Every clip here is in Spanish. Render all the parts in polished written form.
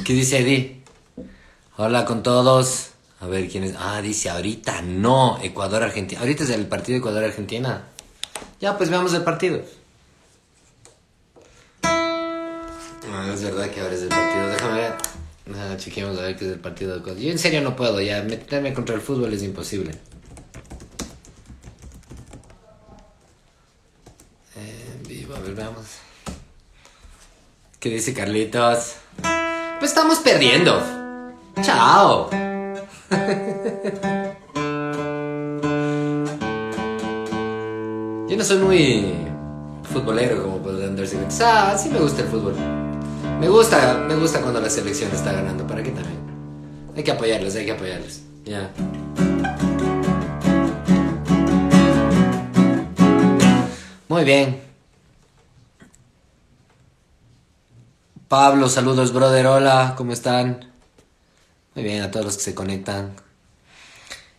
¿Qué dice Eddie? Hola con todos. A ver quién es. Ah, dice ahorita no. Ecuador-Argentina. Ahorita es el partido Ecuador-Argentina. Ya, pues veamos el partido. Ah, es verdad que ahora es el partido. Déjame ver. Chequemos a ver qué es el partido de Ecuador. Yo en serio no puedo. Ya meterme contra el fútbol es imposible. En vivo, a ver, veamos. ¿Qué dice Carlitos? Pues estamos perdiendo. Chao. Yo no soy muy futbolero como podrán darse cuenta. Sí me gusta el fútbol. Me gusta cuando la selección está ganando. ¿Para qué también? Hay que apoyarlos. Ya. Muy bien. Pablo, saludos, brother. Hola, ¿cómo están? Muy bien, a todos los que se conectan.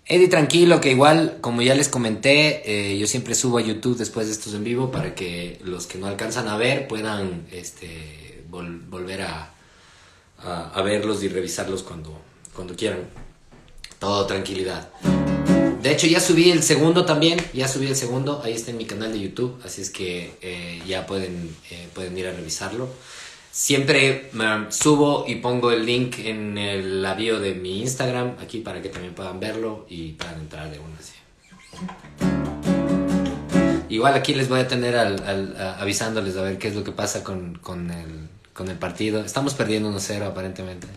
Eddie, tranquilo, que igual, como ya les comenté, yo siempre subo a YouTube después de estos en vivo para que los que no alcanzan a ver puedan volver a verlos y revisarlos cuando quieran. Todo tranquilidad. De hecho, ya subí el segundo también, ahí está en mi canal de YouTube, así es que ya pueden ir a revisarlo. Siempre subo y pongo el link en la bio de mi Instagram, aquí para que también puedan verlo y puedan entrar de una. ¿Sí? Igual aquí les voy a tener avisándoles a ver qué es lo que pasa con el partido. Estamos perdiendo 1-0 aparentemente.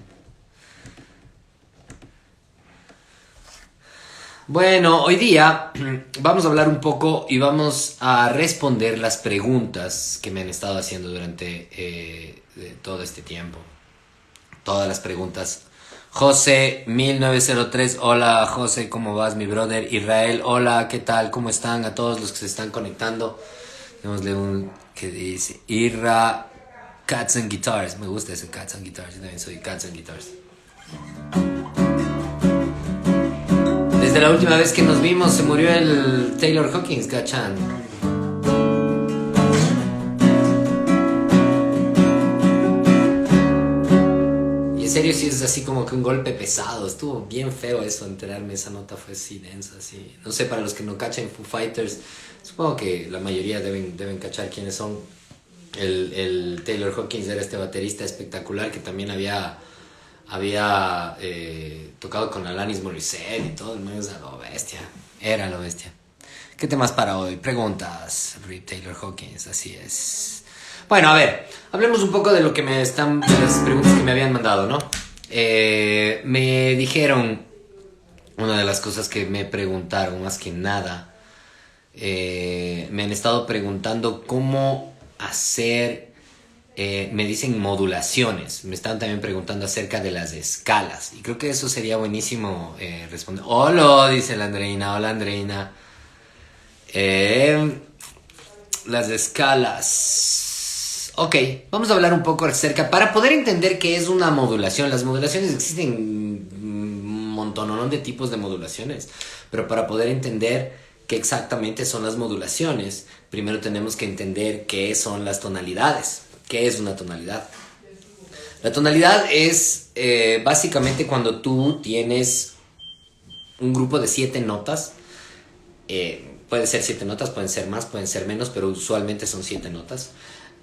Bueno, hoy día vamos a hablar un poco y vamos a responder las preguntas que me han estado haciendo durante todo este tiempo. Todas las preguntas. José 1903, hola José, ¿cómo vas mi brother? Israel, hola, ¿qué tal? ¿Cómo están? A todos los que se están conectando. Démosle un que dice Irra Cats and Guitars. Me gusta ese Cats and Guitars, yo también soy Cats and Guitars. Desde la última vez que nos vimos se murió el Taylor Hawkins, ¿cachan? Y en serio sí es así como que un golpe pesado. Estuvo bien feo eso, enterarme. Esa nota fue así densa, así. No sé, para los que no cachan Foo Fighters, supongo que la mayoría deben cachar quiénes son. El Taylor Hawkins era este baterista espectacular que también había tocado con Alanis Morissette y todo, el man era lo bestia. ¿Qué temas para hoy? Preguntas, Rip Taylor Hawkins, así es. Bueno, a ver, hablemos un poco de lo que de las preguntas que me habían mandado, ¿no? Me dijeron, una de las cosas que me preguntaron más que nada, me han estado preguntando cómo hacer... me dicen modulaciones. Me están también preguntando acerca de las escalas. Y creo que eso sería buenísimo responder. Hola, dice la Andreina. Hola, Andreina. Las escalas. Ok, vamos a hablar un poco acerca. Para poder entender qué es una modulación. Las modulaciones existen un montón de tipos de modulaciones. Pero para poder entender qué exactamente son las modulaciones, primero tenemos que entender qué son las tonalidades. ¿Qué es una tonalidad? La tonalidad es básicamente cuando tú tienes un grupo de 7 notas. Pueden ser 7 notas, pueden ser más, pueden ser menos, pero usualmente son 7 notas.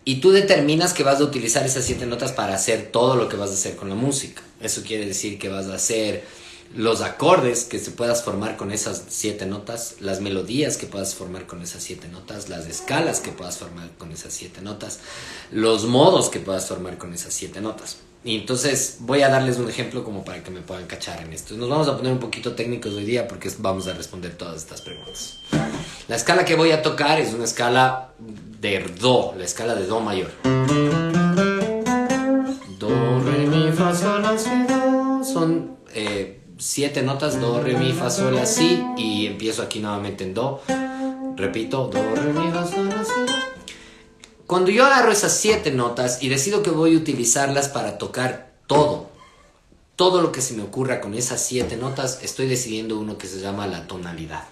Y tú determinas que vas a utilizar esas 7 notas para hacer todo lo que vas a hacer con la música. Eso quiere decir que vas a hacer los acordes que se puedas formar con esas 7 notas, las melodías que puedas formar con esas 7 notas, las escalas que puedas formar con esas 7 notas, los modos que puedas formar con esas 7 notas. Y entonces voy a darles un ejemplo como para que me puedan cachar en esto. Nos vamos a poner un poquito técnicos hoy día porque vamos a responder todas estas preguntas. La escala que voy a tocar es una escala de Do, la escala de Do mayor. Do, re, mi, fa, sol, la, si, do. Son 7 notas, Do, re, mi, fa, sol, la, si. Y empiezo aquí nuevamente en Do. Repito, Do, re, mi, fa, sol, la, si, do. Cuando yo agarro esas 7 notas y decido que voy a utilizarlas para tocar todo lo que se me ocurra con esas 7 notas, estoy decidiendo uno que se llama la tonalidad.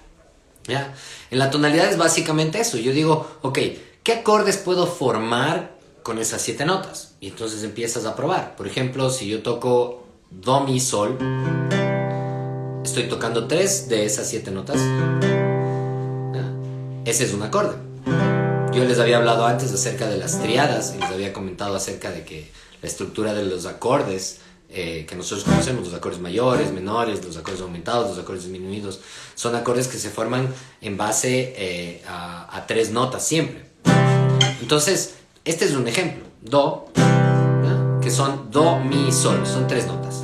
¿Ya? En la tonalidad es básicamente eso. Yo digo, ok, ¿qué acordes puedo formar con esas 7 notas. Y entonces empiezas a probar. Por ejemplo, si yo toco do, mi, sol, estoy tocando 3 de esas 7 notas. Ese es un acorde. Yo les había hablado antes acerca de las triadas y les había comentado acerca de que la estructura de los acordes que nosotros conocemos, los acordes mayores, menores, los acordes aumentados, los acordes disminuidos, son acordes que se forman en base a 3 notas siempre. Entonces, este es un ejemplo. Do, ¿no? Que son do, mi, sol, son 3 notas.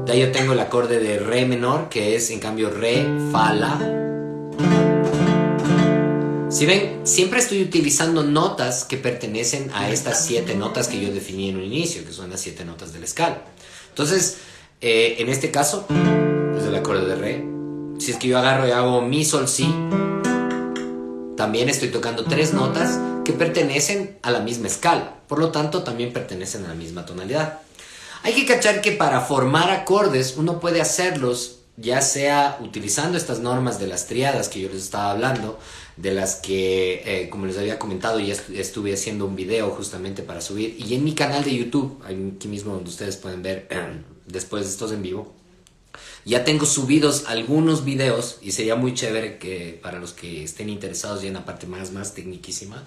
De ahí yo tengo el acorde de re menor, que es en cambio re, fa, la. Si ven, siempre estoy utilizando notas que pertenecen a estas 7 notas que yo definí en un inicio, que son las 7 notas de la escala. Entonces, en este caso, es el acorde de re. Si es que yo agarro y hago mi, sol, si, también estoy tocando 3 notas que pertenecen a la misma escala. Por lo tanto, también pertenecen a la misma tonalidad. Hay que cachar que para formar acordes, uno puede hacerlos ya sea utilizando estas normas de las triadas que yo les estaba hablando, de las que, como les había comentado, ya estuve haciendo un video justamente para subir, y en mi canal de YouTube, aquí mismo donde ustedes pueden ver después de estos en vivo, ya tengo subidos algunos videos, y sería muy chévere que para los que estén interesados ya en la parte más tecniquísima,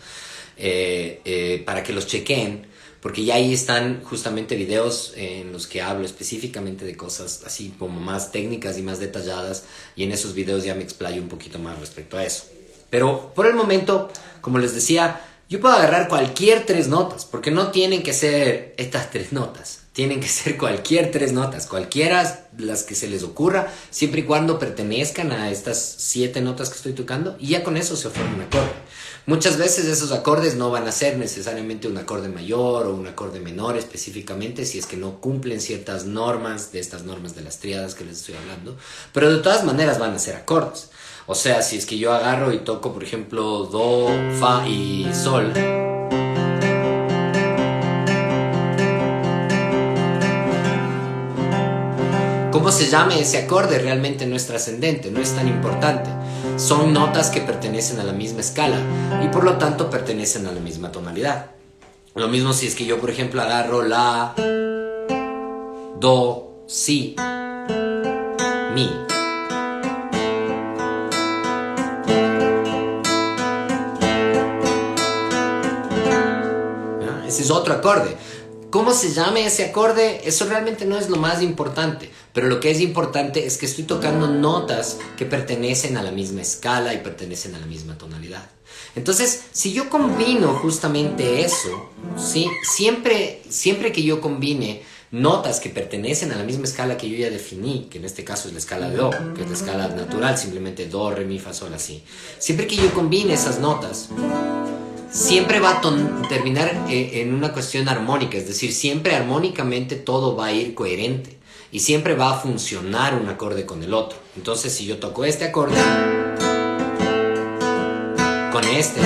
para que los chequen, porque ya ahí están justamente videos en los que hablo específicamente de cosas así como más técnicas y más detalladas, y en esos videos ya me explayo un poquito más respecto a eso. Pero por el momento, como les decía, yo puedo agarrar cualquier 3 notas, porque no tienen que ser estas 3 notas, tienen que ser cualquier 3 notas, cualquiera las que se les ocurra, siempre y cuando pertenezcan a estas 7 notas que estoy tocando, y ya con eso se forma un acorde. Muchas veces esos acordes no van a ser necesariamente un acorde mayor o un acorde menor específicamente, si es que no cumplen ciertas normas de estas normas de las triadas que les estoy hablando, pero de todas maneras van a ser acordes. O sea, si es que yo agarro y toco, por ejemplo, do, fa y sol, cómo se llame ese acorde realmente no es trascendente, no es tan importante. Son notas que pertenecen a la misma escala y por lo tanto pertenecen a la misma tonalidad. Lo mismo si es que yo, por ejemplo, agarro la, do, si, mi. Ese es otro acorde. ¿Cómo se llame ese acorde? Eso realmente no es lo más importante, pero lo que es importante es que estoy tocando notas que pertenecen a la misma escala y pertenecen a la misma tonalidad. Entonces, si yo combino justamente eso, ¿sí? Siempre que yo combine notas que pertenecen a la misma escala que yo ya definí, que en este caso es la escala de do, que es la escala natural, simplemente do, re, mi, fa, sol, así. Siempre que yo combine esas notas, siempre va a terminar en una cuestión armónica, es decir, siempre armónicamente todo va a ir coherente y siempre va a funcionar un acorde con el otro. Entonces, si yo toco este acorde con este,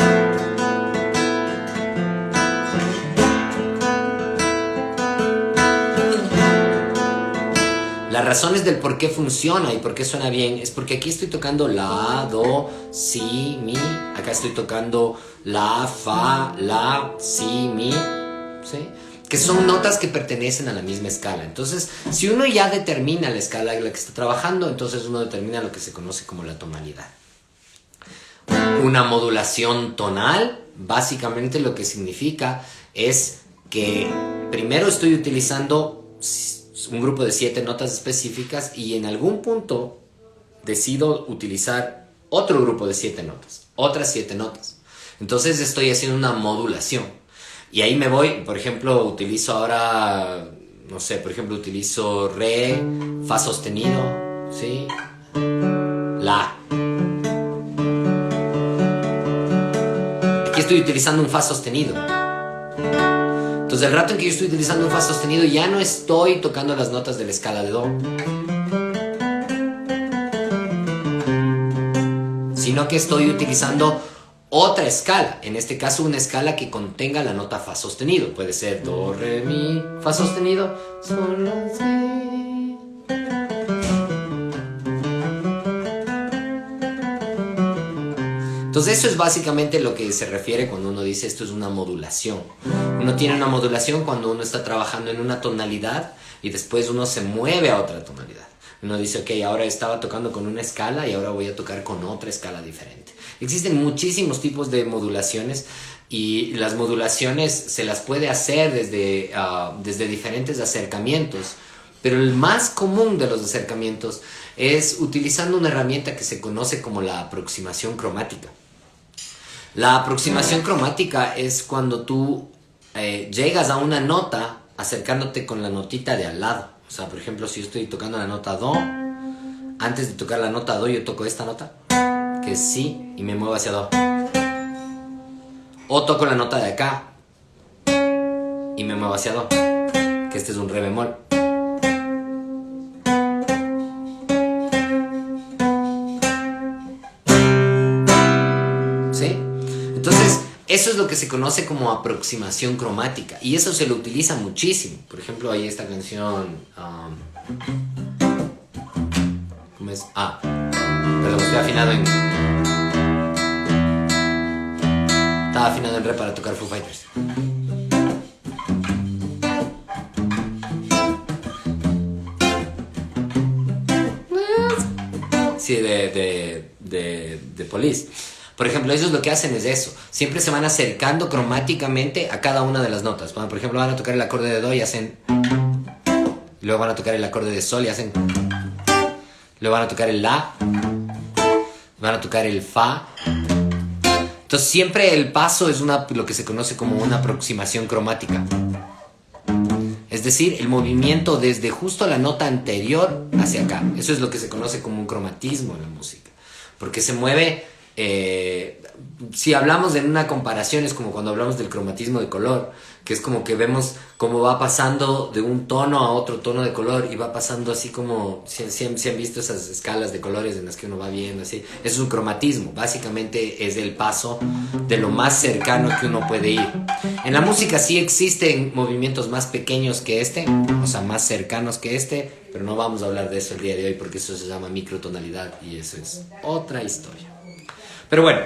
las razones del por qué funciona y por qué suena bien es porque aquí estoy tocando la, do, si, mi. Acá estoy tocando la, fa, la, si, mi, ¿sí? Que son notas que pertenecen a la misma escala. Entonces, si uno ya determina la escala en la que está trabajando, entonces uno determina lo que se conoce como la tonalidad. Una modulación tonal, básicamente lo que significa es que primero estoy utilizando un grupo de 7 notas específicas y en algún punto decido utilizar otro grupo de 7 notas, otras 7 notas. Entonces estoy haciendo una modulación. Y ahí me voy, por ejemplo, utilizo ahora, no sé, por ejemplo, utilizo re, fa sostenido, ¿sí? La. Aquí estoy utilizando un fa sostenido. Entonces, el rato en que yo estoy utilizando un fa sostenido, ya no estoy tocando las notas de la escala de do, sino que estoy utilizando otra escala, en este caso una escala que contenga la nota fa sostenido. Puede ser do, re, mi, fa sostenido, sol, la, si. Entonces eso es básicamente lo que se refiere cuando uno dice esto es una modulación. Uno tiene una modulación cuando uno está trabajando en una tonalidad y después uno se mueve a otra tonalidad. Uno dice, ok, ahora estaba tocando con una escala y ahora voy a tocar con otra escala diferente. Existen muchísimos tipos de modulaciones y las modulaciones se las puede hacer desde diferentes acercamientos. Pero el más común de los acercamientos es utilizando una herramienta que se conoce como la aproximación cromática. La aproximación cromática es cuando tú llegas a una nota acercándote con la notita de al lado. O sea, por ejemplo, si yo estoy tocando la nota Do, antes de tocar la nota Do yo toco esta nota, que es Si, y me muevo hacia Do. O toco la nota de acá y me muevo hacia Do, que este es un Re bemol. Eso es lo que se conoce como aproximación cromática y eso se lo utiliza muchísimo. Por ejemplo, hay esta canción... ¿cómo es? Perdón, estoy afinado en... Estaba afinado en Re para tocar Foo Fighters. Sí, de Police. Por ejemplo, ellos lo que hacen es eso. Siempre se van acercando cromáticamente a cada una de las notas. Por ejemplo, van a tocar el acorde de Do y hacen... Luego van a tocar el acorde de Sol y hacen... Luego van a tocar el La. Van a tocar el Fa. Entonces siempre el paso es lo que se conoce como una aproximación cromática. Es decir, el movimiento desde justo la nota anterior hacia acá. Eso es lo que se conoce como un cromatismo en la música. Porque se mueve... si hablamos en una comparación es como cuando hablamos del cromatismo de color, que es como que vemos cómo va pasando de un tono a otro tono de color y va pasando así como, si han visto esas escalas de colores en las que uno va viendo así, eso es un cromatismo, básicamente es el paso de lo más cercano que uno puede ir. En la música sí existen movimientos más pequeños que este, o sea, más cercanos que este, pero no vamos a hablar de eso el día de hoy porque eso se llama microtonalidad y eso es otra historia. Pero bueno,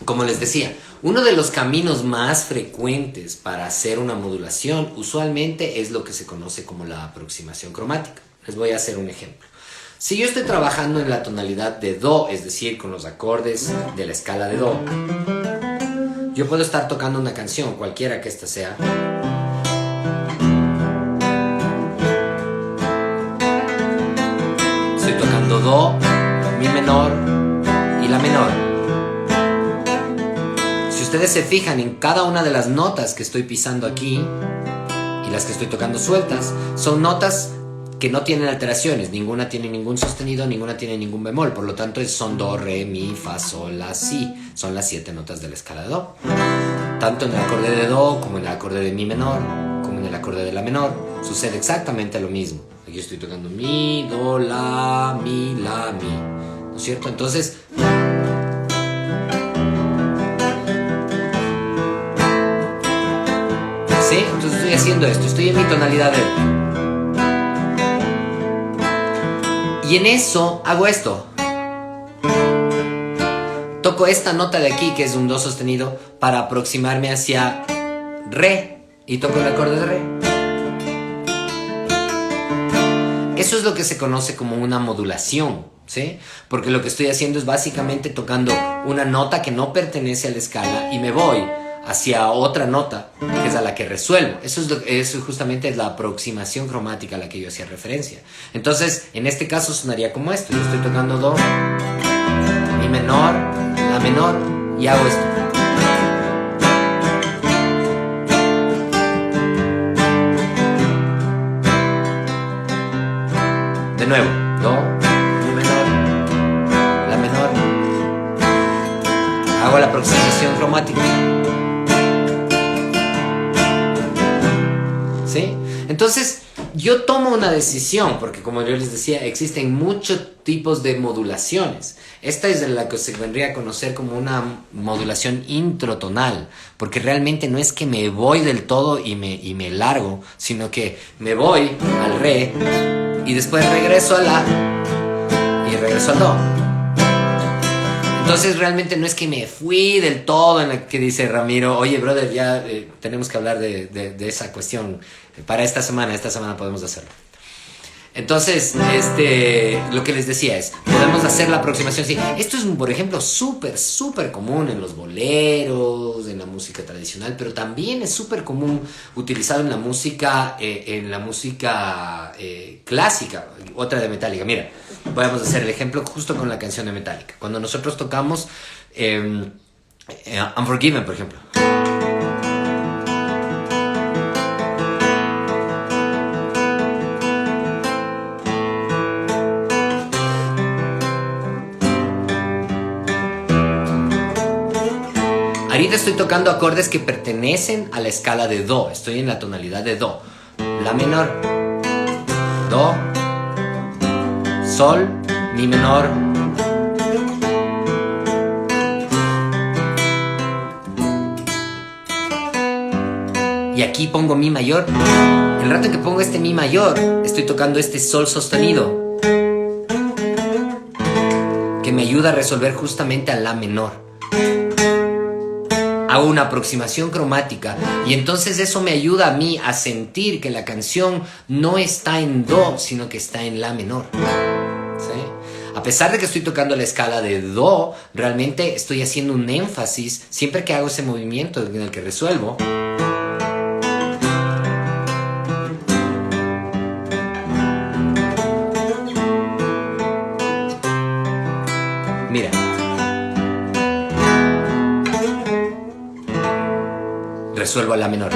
como les decía, uno de los caminos más frecuentes para hacer una modulación usualmente es lo que se conoce como la aproximación cromática. Les voy a hacer un ejemplo. Si yo estoy trabajando en la tonalidad de Do, es decir, con los acordes de la escala de Do, yo puedo estar tocando una canción, cualquiera que ésta sea. Estoy tocando Do, Mi menor y La menor. Si ustedes se fijan en cada una de las notas que estoy pisando aquí y las que estoy tocando sueltas, son notas que no tienen alteraciones, ninguna tiene ningún sostenido, ninguna tiene ningún bemol, por lo tanto son Do, Re, Mi, Fa, Sol, La, Si, son las 7 notas de la escala de Do. Tanto en el acorde de Do como en el acorde de Mi menor, como en el acorde de La menor, sucede exactamente lo mismo. Aquí estoy tocando Mi, Do, La, Mi, ¿no es cierto? Entonces... ¿sí? Entonces estoy haciendo esto, estoy en mi tonalidad de... Y en eso hago esto. Toco esta nota de aquí, que es un Do sostenido, para aproximarme hacia Re. Y toco el acorde de Re. Eso es lo que se conoce como una modulación, ¿sí? Porque lo que estoy haciendo es básicamente tocando una nota que no pertenece a la escala y me voy hacia otra nota, que es a la que resuelvo. Eso justamente es la aproximación cromática a la que yo hacía referencia. Entonces, en este caso sonaría como esto. Yo estoy tocando Do, Mi menor, La menor, y hago esto. De nuevo, Do, Mi menor, La menor. Hago la aproximación cromática. ¿Sí? Entonces, yo tomo una decisión, porque como yo les decía, existen muchos tipos de modulaciones. Esta es la que se vendría a conocer como una modulación introtonal, porque realmente no es que me voy del todo y me largo, sino que me voy al Re y después regreso a La y regreso al Do. Entonces realmente no es que me fui del todo en la que dice Ramiro, oye brother, ya tenemos que hablar de esa cuestión para esta semana podemos hacerlo. Entonces, lo que les decía es, podemos hacer la aproximación así. Esto es, por ejemplo, súper común en los boleros, en la música tradicional, pero también es súper común utilizado en la música clásica, otra de Metallica. Mira, podemos hacer el ejemplo justo con la canción de Metallica. Cuando nosotros tocamos Unforgiven, por ejemplo. Ahorita estoy tocando acordes que pertenecen a la escala de Do. Estoy en la tonalidad de Do. La menor, Do, Sol, Mi menor. Y aquí pongo Mi mayor. El rato que pongo este Mi mayor, estoy tocando este Sol sostenido, que me ayuda a resolver justamente a La menor. Hago una aproximación cromática y entonces eso me ayuda a mí a sentir que la canción no está en Do, sino que está en La menor. ¿Sí? A pesar de que estoy tocando la escala de Do, realmente estoy haciendo un énfasis siempre que hago ese movimiento en el que resuelvo. Mira. Resuelvo a La menor.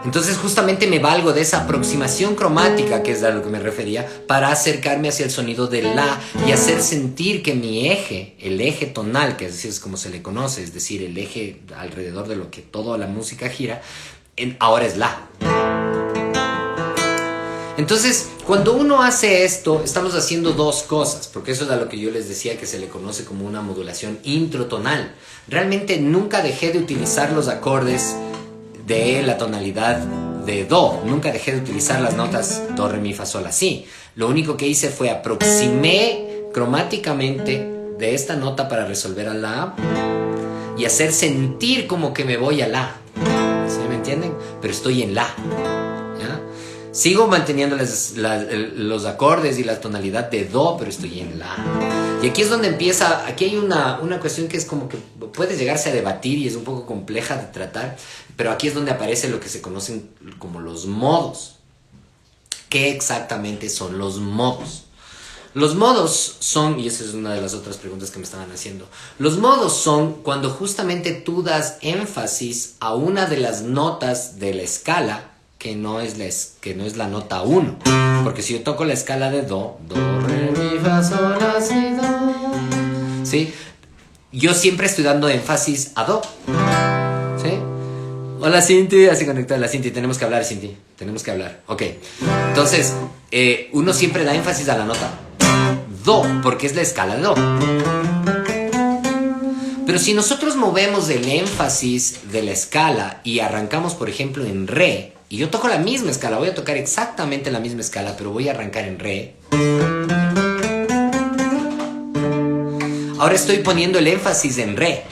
Entonces justamente me valgo de esa aproximación cromática, que es a lo que me refería, para acercarme hacia el sonido de La y hacer sentir que mi eje, el eje tonal, que así es como se le conoce, es decir, el eje alrededor de lo que toda la música gira, ahora es La. Entonces, cuando uno hace esto, estamos haciendo dos cosas, porque eso es a lo que yo les decía que se le conoce como una modulación introtonal. Realmente nunca dejé de utilizar los acordes de la tonalidad de Do, nunca dejé de utilizar las notas Do, Re, Mi, Fa, Sol, La, Si. Lo único que hice fue aproximé cromáticamente de esta nota para resolver a La y hacer sentir como que me voy a La. ¿Sí me entienden? Pero estoy en La. ¿Ya? Sigo manteniendo los acordes y la tonalidad de Do, pero estoy en La. Y aquí es donde empieza, aquí hay una cuestión que es como que puede llegarse a debatir y es un poco compleja de tratar, pero aquí es donde aparece lo que se conocen como los modos. ¿Qué exactamente son los modos? Los modos son, y esa es una de las otras preguntas que me estaban haciendo, los modos son cuando justamente tú das énfasis a una de las notas de la escala que no es la nota 1. Porque si yo toco la escala de Do, Do, Re, Mi, Fa, Sol, La, Si, Do, ¿sí? Yo siempre estoy dando énfasis a Do, ¿sí? Hola Cinti, así conectada la Cinti, tenemos que hablar Cinti, tenemos que hablar, ok. Entonces, uno siempre da énfasis a la nota Do, porque es la escala de Do. Pero si nosotros movemos el énfasis de la escala y arrancamos, por ejemplo, en Re, y yo toco la misma escala, voy a tocar exactamente la misma escala, pero voy a arrancar en Re. Ahora estoy poniendo el énfasis en Re.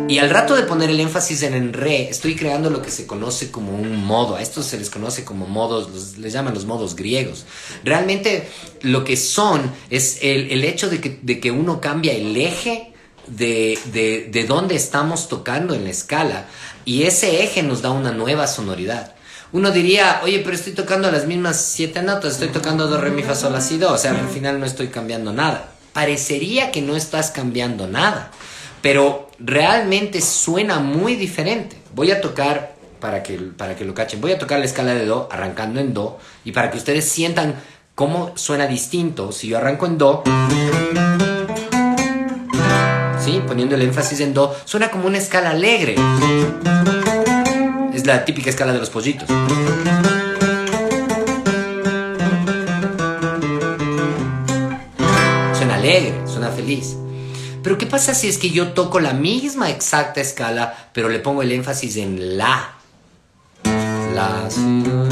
Y al rato de poner el énfasis en Re, estoy creando lo que se conoce como un modo. A estos se les conoce como modos, les llaman los modos griegos. Realmente lo que son es el hecho de que uno cambia el eje de dónde estamos tocando en la escala. Y ese eje nos da una nueva sonoridad. Uno diría, oye, pero estoy tocando las mismas 7 notas, estoy tocando Do, Re, Mi, Fa, Sol, La, Si, Do. O sea, al final no estoy cambiando nada. Parecería que no estás cambiando nada, pero realmente suena muy diferente. Voy a tocar, para que lo cachen, voy a tocar la escala de Do arrancando en Do, y para que ustedes sientan cómo suena distinto si yo arranco en Do, ¿sí? Poniendo el énfasis en Do, suena como una escala alegre. Es la típica escala de los pollitos. Suena alegre, suena feliz. Pero ¿qué pasa si es que yo toco la misma exacta escala, pero le pongo el énfasis en La? La, Si, Do.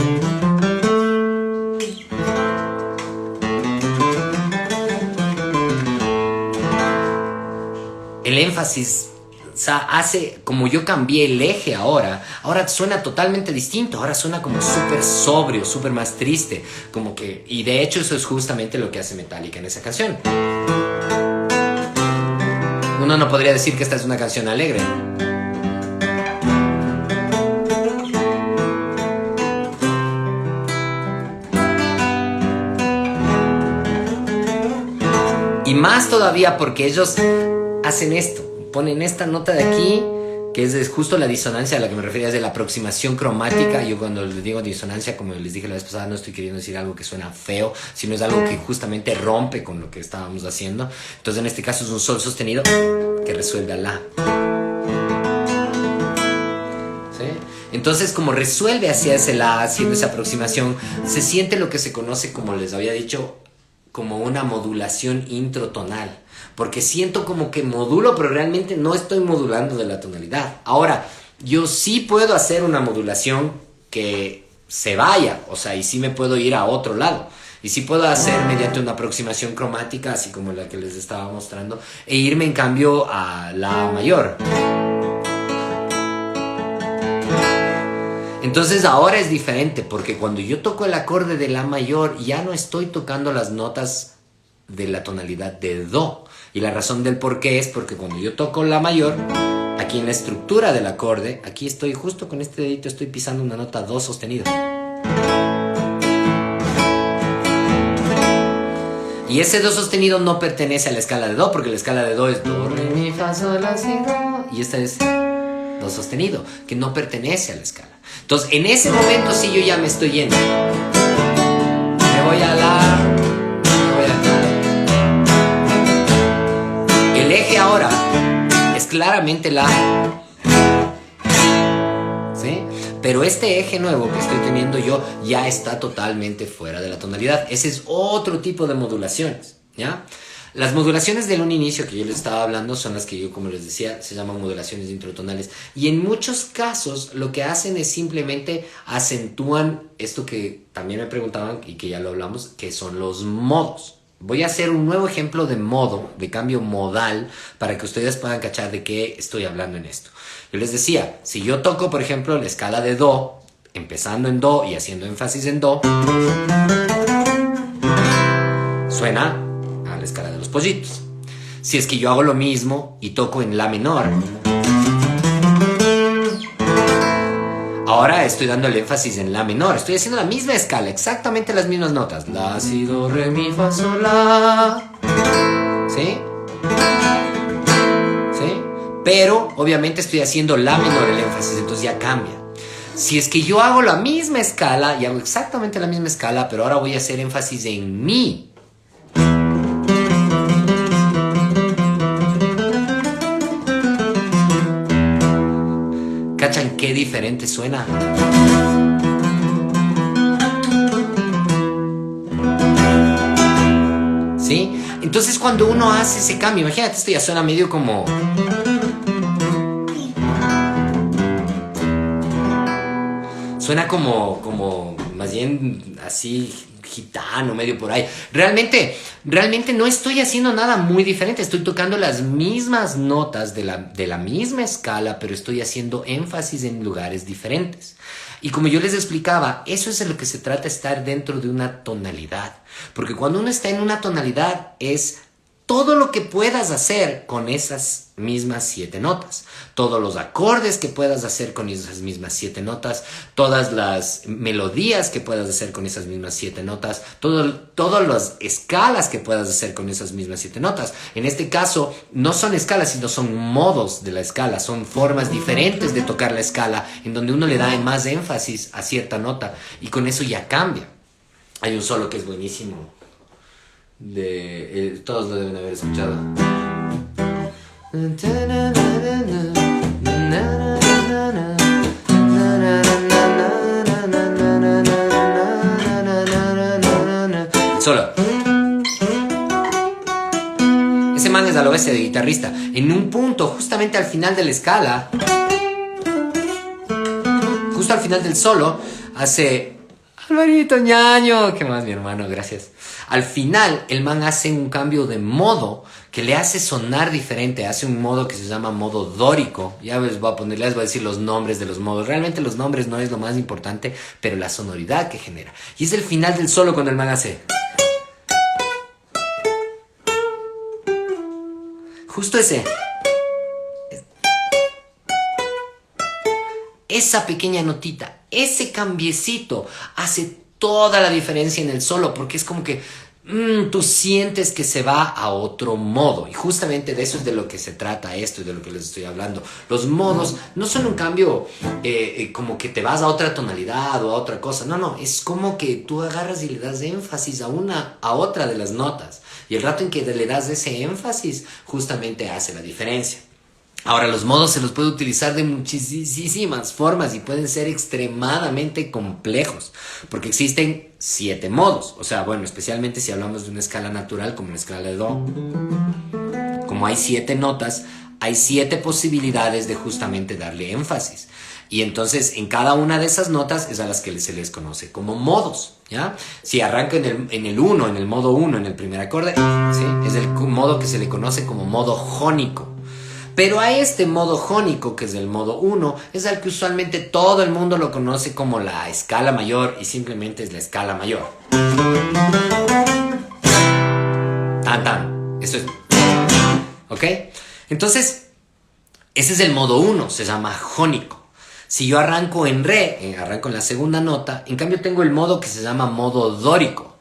el énfasis, o sea, hace, como yo cambié el eje ahora suena totalmente distinto, ahora suena como súper sobrio, súper más triste, como que, y de hecho eso es justamente lo que hace Metallica en esa canción. Uno no podría decir que esta es una canción alegre. Y más todavía porque ellos hacen esto, ponen esta nota de aquí, que es justo la disonancia a la que me refería, es de la aproximación cromática. Yo cuando les digo disonancia, como les dije la vez pasada, no estoy queriendo decir algo que suena feo, sino es algo que justamente rompe con lo que estábamos haciendo. Entonces en este caso es un sol sostenido que resuelve a la. ¿Sí? Entonces como resuelve hacia ese la, haciendo esa aproximación, se siente lo que se conoce, como les había dicho, como una modulación introtonal. Porque siento como que modulo, pero realmente no estoy modulando de la tonalidad. Ahora, yo sí puedo hacer una modulación que se vaya, o sea, y sí me puedo ir a otro lado. Y sí puedo hacer mediante una aproximación cromática, así como la que les estaba mostrando, e irme en cambio a la mayor. Entonces ahora es diferente, porque cuando yo toco el acorde de la mayor, ya no estoy tocando las notas de la tonalidad de do. Y la razón del por qué es porque cuando yo toco la mayor, aquí en la estructura del acorde, aquí estoy justo con este dedito, estoy pisando una nota do sostenido. Y ese do sostenido no pertenece a la escala de do, porque la escala de do es do, re, mi, fa, sol, la, si, do. Y esta es do sostenido, que no pertenece a la escala. Entonces, en ese momento sí yo ya me estoy yendo. Me voy a la... El eje ahora es claramente la. ¿Sí? Pero este eje nuevo que estoy teniendo yo ya está totalmente fuera de la tonalidad. Ese es otro tipo de modulaciones, ¿ya? Las modulaciones del un inicio que yo les estaba hablando son las que yo, como les decía, se llaman modulaciones introtonales. Y en muchos casos lo que hacen es simplemente acentúan esto que también me preguntaban y que ya lo hablamos, que son los modos. Voy a hacer un nuevo ejemplo de modo, de cambio modal, para que ustedes puedan cachar de qué estoy hablando en esto. Yo les decía, si yo toco, por ejemplo, la escala de do, empezando en do y haciendo énfasis en do, suena a la escala de los pollitos. Si es que yo hago lo mismo y toco en la menor, ahora estoy dando el énfasis en la menor. Estoy haciendo la misma escala, exactamente las mismas notas. La, si, do, re, mi, fa, sol, la. ¿Sí? ¿Sí? Pero, obviamente, estoy haciendo la menor el énfasis, entonces ya cambia. Si es que yo hago la misma escala, y hago exactamente la misma escala, pero ahora voy a hacer énfasis en mi. ¿Cachan qué diferente suena? ¿Sí? Entonces cuando uno hace ese cambio, imagínate, esto ya suena medio como... Suena como más bien así... gitano, medio por ahí. Realmente no estoy haciendo nada muy diferente. Estoy tocando las mismas notas de la misma escala, pero estoy haciendo énfasis en lugares diferentes. Y como yo les explicaba, eso es de lo que se trata, estar dentro de una tonalidad. Porque cuando uno está en una tonalidad es todo lo que puedas hacer con esas mismas 7 notas. Todos los acordes que puedas hacer con esas mismas 7 notas. Todas las melodías que puedas hacer con esas mismas 7 notas. Todas las escalas que puedas hacer con esas mismas 7 notas. En este caso, no son escalas, sino son modos de la escala. Son formas diferentes de tocar la escala, en donde uno le da más énfasis a cierta nota. Y con eso ya cambia. Hay un solo que es buenísimo. Todos lo deben haber escuchado. Solo. Ese man es al oeste de guitarrista. En un punto, justamente al final de la escala, justo al final del solo, hace Alvarito ñaño, ¿qué más, mi hermano? Gracias. Al final, el man hace un cambio de modo que le hace sonar diferente. Hace un modo que se llama modo dórico. Ya les voy a poner, les voy a decir los nombres de los modos. Realmente los nombres no es lo más importante, pero la sonoridad que genera. Y es el final del solo cuando el man hace. Justo ese. Esa pequeña notita, ese cambiecito hace toda la diferencia en el solo, porque es como que tú sientes que se va a otro modo. Y justamente de eso es de lo que se trata esto y de lo que les estoy hablando. Los modos no son un cambio como que te vas a otra tonalidad o a otra cosa. No, no, es como que tú agarras y le das énfasis a otra de las notas. Y el rato en que le das ese énfasis, justamente hace la diferencia. Ahora, los modos se los puede utilizar de muchísimas formas y pueden ser extremadamente complejos, porque existen 7 modos. O sea, bueno, especialmente si hablamos de una escala natural como la escala de Do. Como hay 7 notas, hay 7 posibilidades de justamente darle énfasis. Y entonces en cada una de esas notas es a las que se les conoce como modos, ¿ya? Si arranca en el 1, en el modo 1, en el primer acorde, ¿sí? Es el modo que se le conoce como modo jónico. Pero a este modo jónico, que es el modo 1, es al que usualmente todo el mundo lo conoce como la escala mayor y simplemente es la escala mayor. Tan, tan. Eso es. ¿Ok? Entonces, ese es el modo 1, se llama jónico. Si yo arranco en re, arranco en la segunda nota, en cambio tengo el modo que se llama modo dórico.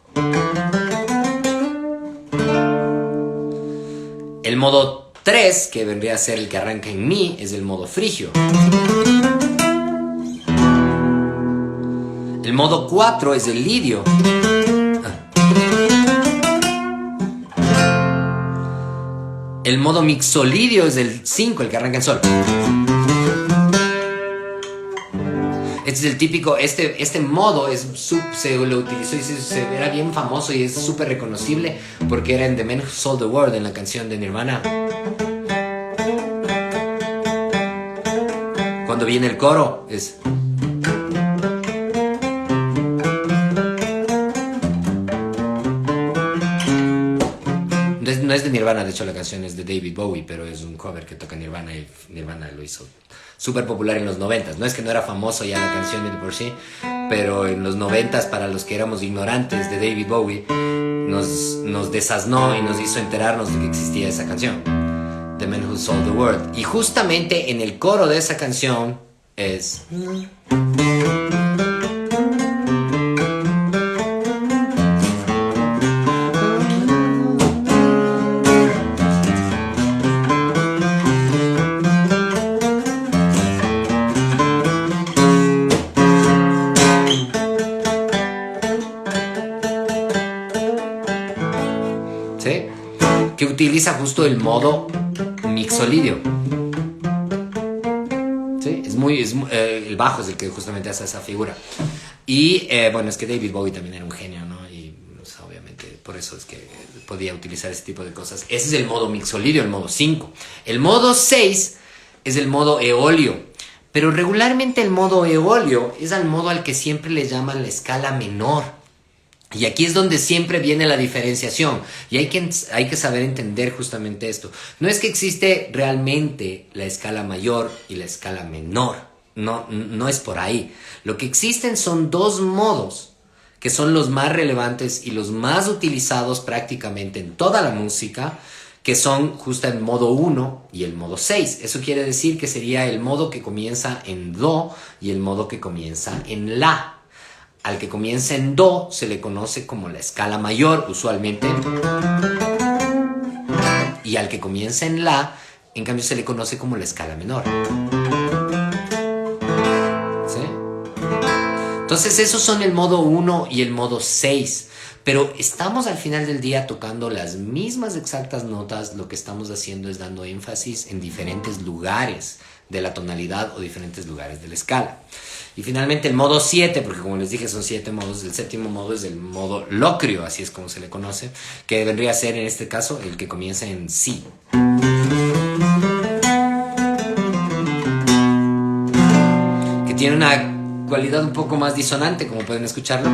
El modo 3, que vendría a ser el que arranca en mi, es el modo frigio. El modo 4 es el lidio. El modo mixolidio es el 5, el que arranca en sol. Este es el típico, este modo se lo utilizó y era bien famoso y es súper reconocible porque era en The Man Who Sold the World, en la canción de Nirvana. Cuando viene el coro es... No es de Nirvana, de hecho la canción es de David Bowie, pero es un cover que toca Nirvana y Nirvana lo hizo súper popular en los 90s. No es que no era famoso ya la canción de por sí, pero en los 90s, para los que éramos ignorantes de David Bowie, nos desasnó y nos hizo enterarnos de que existía esa canción, The Man Who Sold the World. Y justamente en el coro de esa canción es... que utiliza justo el modo mixolidio. ¿Sí? El bajo es el que justamente hace esa figura. Y bueno, es que David Bowie también era un genio, ¿no? Y pues, obviamente por eso es que podía utilizar ese tipo de cosas. Ese es el modo mixolidio, el modo 5. El modo 6 es el modo eolio. Pero regularmente el modo eolio es al modo al que siempre le llaman la escala menor. Y aquí es donde siempre viene la diferenciación. Y hay que saber entender justamente esto. No es que existe realmente la escala mayor y la escala menor. No es por ahí. Lo que existen son 2 modos que son los más relevantes y los más utilizados prácticamente en toda la música, que son justo el modo 1 y el modo 6. Eso quiere decir que sería el modo que comienza en Do y el modo que comienza en La. Al que comienza en Do se le conoce como la escala mayor, usualmente. Y al que comienza en La, en cambio, se le conoce como la escala menor. ¿Sí? Entonces, esos son el modo 1 y el modo 6. Pero estamos al final del día tocando las mismas exactas notas. Lo que estamos haciendo es dando énfasis en diferentes lugares de la tonalidad o diferentes lugares de la escala. Y finalmente el modo 7, porque como les dije son 7 modos, el 7º modo es el modo locrio, así es como se le conoce, que vendría a ser en este caso el que comienza en Si. Que tiene una cualidad un poco más disonante, como pueden escucharlo.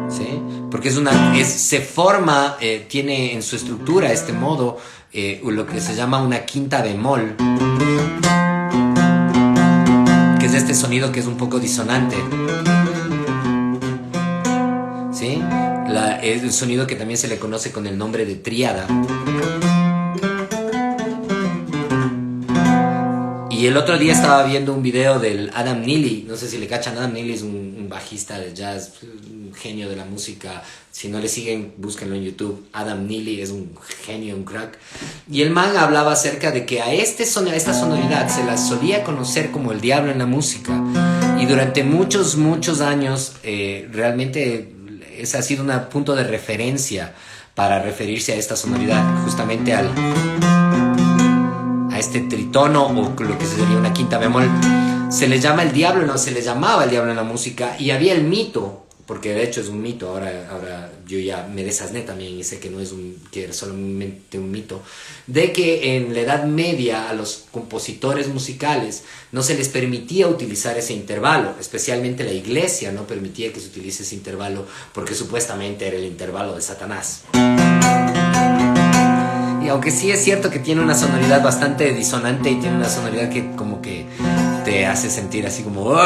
¿Sí? Porque se forma, tiene en su estructura este modo, lo que se llama una quinta bemol, que es este sonido que es un poco disonante. ¿Sí? Es un sonido que también se le conoce con el nombre de tríada. Y el otro día estaba viendo un video del Adam Neely, no sé si le cachan. Adam Neely es un bajista de jazz, un genio de la música. Si no le siguen, búsquenlo en YouTube. Adam Neely es un genio, un crack. Y el man hablaba acerca de que a esta sonoridad se la solía conocer como el diablo en la música. Y durante muchos, muchos años, realmente ese ha sido un punto de referencia para referirse a esta sonoridad, justamente a este tritono, o lo que sería una quinta bemol. Se le llama el diablo, no, se le llamaba el diablo en la música, y había el mito, porque de hecho es un mito. Ahora yo ya me desasné también y sé que no es que es solamente un mito, de que en la Edad Media a los compositores musicales no se les permitía utilizar ese intervalo, especialmente la iglesia no permitía que se utilice ese intervalo, porque supuestamente era el intervalo de Satanás. Y aunque sí es cierto que tiene una sonoridad bastante disonante y tiene una sonoridad que como que te hace sentir así como...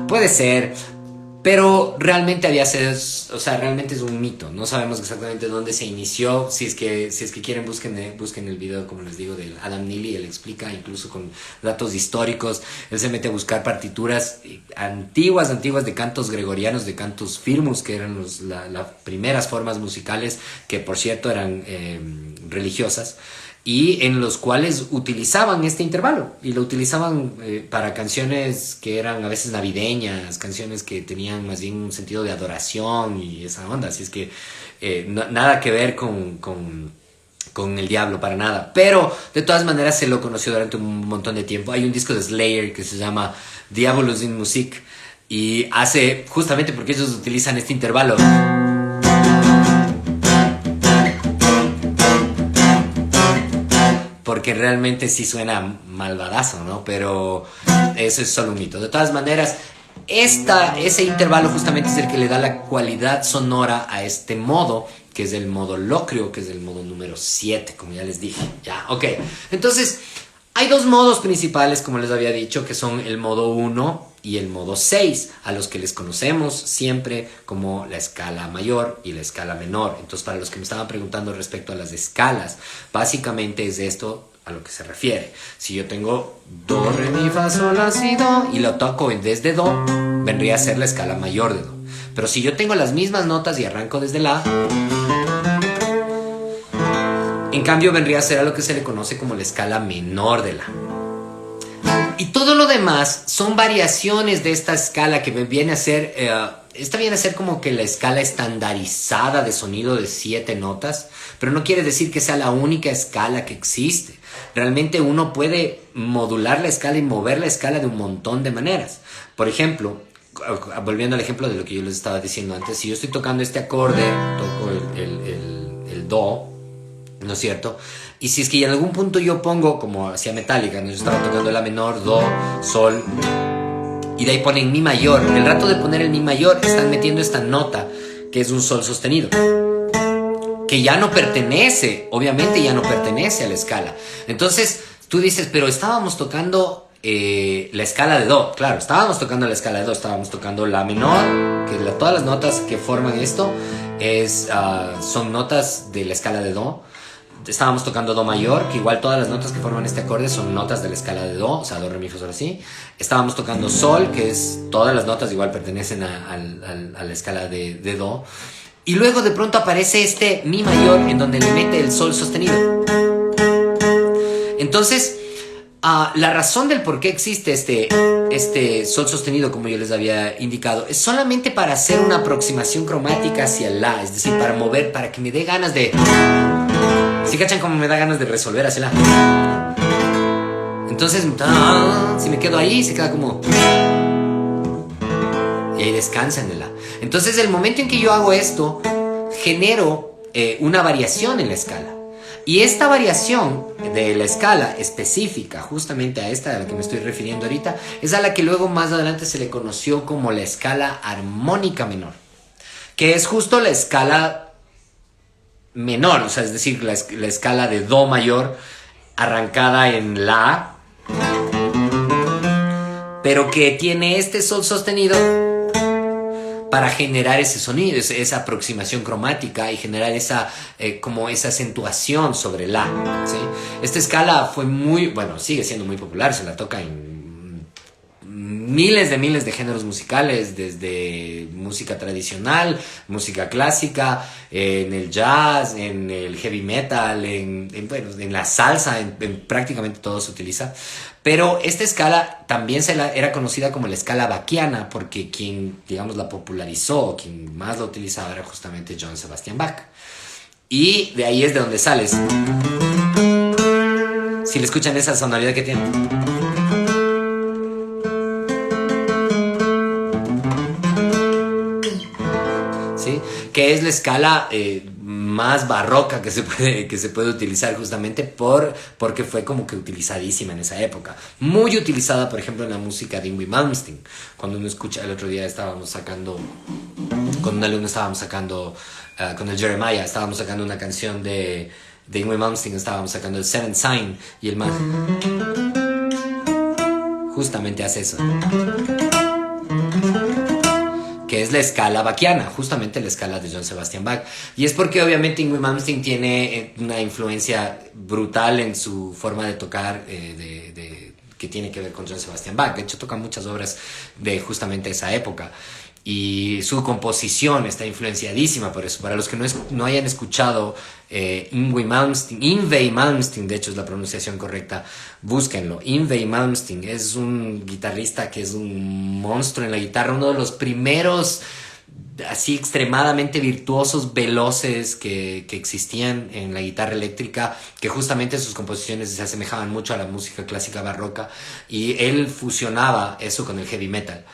puede ser, pero realmente realmente es un mito. No sabemos exactamente dónde se inició. Si es que quieren, busquen el video, como les digo, del Adam Neely. Él explica, incluso con datos históricos. Él se mete a buscar partituras antiguas de cantos gregorianos, de cantos firmus, que eran las primeras formas musicales, que por cierto eran religiosas, y en los cuales utilizaban este intervalo, y lo utilizaban para canciones que eran a veces navideñas, canciones que tenían más bien un sentido de adoración y esa onda. Así es que nada que ver con el diablo, para nada. Pero de todas maneras se lo conoció durante un montón de tiempo. Hay un disco de Slayer que se llama Diabolus in Music, y hace justamente porque ellos utilizan este intervalo. Porque realmente sí suena malvadazo, ¿no? Pero eso es solo un mito. De todas maneras, ese intervalo justamente es el que le da la cualidad sonora a este modo, que es el modo locrio, que es el modo número 7, como ya les dije. Ya, ok. Entonces, hay dos modos principales, como les había dicho, que son el modo 1 y el modo 6, a los que les conocemos siempre como la escala mayor y la escala menor. Entonces, para los que me estaban preguntando respecto a las escalas, básicamente es esto a lo que se refiere. Si yo tengo do, re, mi, fa, sol, la, si, do, y lo toco desde do, vendría a ser la escala mayor de do. Pero si yo tengo las mismas notas y arranco desde la, en cambio vendría a ser a lo que se le conoce como la escala menor de la. Y todo lo demás son variaciones de esta escala que viene a ser... esta viene a ser como que la escala estandarizada de sonido de 7 notas, pero no quiere decir que sea la única escala que existe. Realmente uno puede modular la escala y mover la escala de un montón de maneras. Por ejemplo, volviendo al ejemplo de lo que yo les estaba diciendo antes, si yo estoy tocando este acorde, toco el do, ¿no es cierto? Y si es que en algún punto yo pongo, como hacía Metallica, ¿no? Yo estaba tocando la menor, do, sol, y de ahí ponen mi mayor. El rato de poner el mi mayor están metiendo esta nota, que es un sol sostenido, que ya no pertenece, obviamente ya no pertenece a la escala. Entonces tú dices, pero estábamos tocando la escala de do. Claro, estábamos tocando la escala de do, estábamos tocando la menor, que todas las notas que forman esto son notas de la escala de do. Estábamos tocando do mayor, que igual todas las notas que forman este acorde son notas de la escala de do, o sea, do, re, mi, fa, sol, así. Estábamos tocando sol, que es todas las notas igual pertenecen a la escala de do. Y luego de pronto aparece este mi mayor, en donde le mete el sol sostenido. Entonces, la razón del por qué existe este sol sostenido, como yo les había indicado, es solamente para hacer una aproximación cromática hacia el la, es decir, para mover, para que me dé ganas de... ¿Sí cachan cómo me da ganas de resolver hacia la? Entonces, si me quedo ahí, se queda como... Y ahí descansa en el la. Entonces, el momento en que yo hago esto, genero una variación en la escala. Y esta variación de la escala específica, justamente a esta a la que me estoy refiriendo ahorita, es a la que luego más adelante se le conoció como la escala armónica menor, que es justo la escala menor, o sea, es decir, la escala de do mayor arrancada en la, pero que tiene este sol sostenido para generar ese sonido, esa aproximación cromática y generar esa, como esa acentuación sobre la, ¿sí? Esta escala fue muy, bueno, sigue siendo muy popular, se la toca en miles de géneros musicales, desde música tradicional, música clásica, en el jazz, en el heavy metal, bueno, en la salsa, en prácticamente todo se utiliza. Pero esta escala también era conocida como la escala bacchiana, porque quien, digamos, la popularizó, quien más la utilizaba era justamente Johann Sebastian Bach. Y de ahí es de donde sales. Si le escuchan esa sonoridad que tiene. ¿Sí? Que es la escala más barroca que se puede utilizar justamente porque fue como que utilizadísima en esa época. Muy utilizada, por ejemplo, en la música de Yngwie Malmsteen. Cuando uno escucha, el otro día con un alumno estábamos sacando, con el Jeremiah, estábamos sacando una canción de Yngwie Malmsteen, estábamos sacando el Seventh Sign, y el man justamente hace eso, que es la escala bacchiana, justamente la escala de Johann Sebastian Bach. Y es porque obviamente Yngwie Malmsteen tiene una influencia brutal en su forma de tocar, que tiene que ver con Johann Sebastian Bach. De hecho, toca muchas obras de justamente esa época. Y su composición está influenciadísima por eso. Para los que no hayan escuchado Yngwie Malmsteen, de hecho es la pronunciación correcta, búsquenlo. Yngwie Malmsteen es un guitarrista que es un monstruo en la guitarra, uno de los primeros así extremadamente virtuosos, veloces que existían en la guitarra eléctrica, que justamente sus composiciones se asemejaban mucho a la música clásica barroca, y él fusionaba eso con el heavy metal.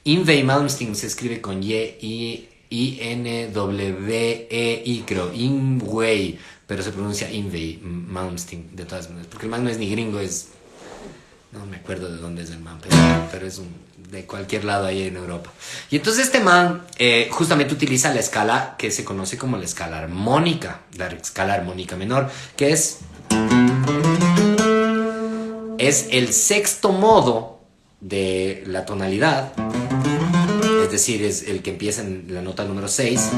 Yngwie Malmsteen se escribe con Y-I-N-W-E-I, creo, Yngwie, pero se pronuncia Yngwie Malmsteen de todas maneras, porque el man no es ni gringo, no me acuerdo de dónde es el man, pero es de cualquier lado ahí en Europa. Y entonces este man justamente utiliza la escala que se conoce como la escala armónica menor, que es el sexto modo de la tonalidad, es decir, es el que empieza en la nota número 6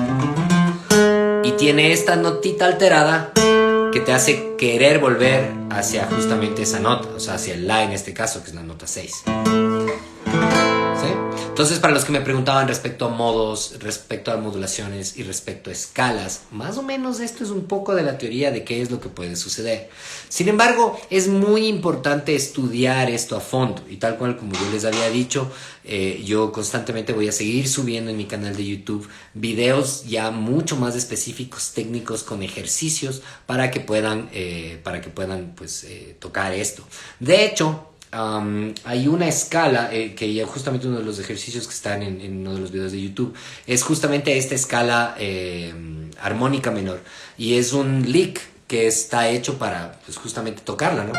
y tiene esta notita alterada que te hace querer volver hacia justamente esa nota, o sea, hacia el la en este caso, que es la nota 6. ¿Sí? Entonces, para los que me preguntaban respecto a modos, respecto a modulaciones y respecto a escalas, más o menos esto es un poco de la teoría de qué es lo que puede suceder. Sin embargo, es muy importante estudiar esto a fondo, y tal cual como yo les había dicho, yo constantemente voy a seguir subiendo en mi canal de YouTube videos ya mucho más específicos, técnicos, con ejercicios para que puedan pues, tocar esto. De hecho, hay una escala que ya justamente uno de los ejercicios que están en uno de los videos de YouTube es justamente esta escala armónica menor, y es un lick que está hecho para pues, justamente tocarla, ¿no?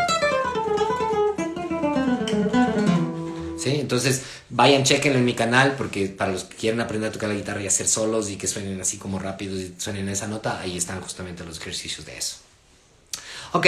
¿Sí? Entonces vayan, chequenlo en mi canal, porque para los que quieren aprender a tocar la guitarra y hacer solos y que suenen así como rápidos y suenen esa nota, ahí están justamente los ejercicios de eso. Ok,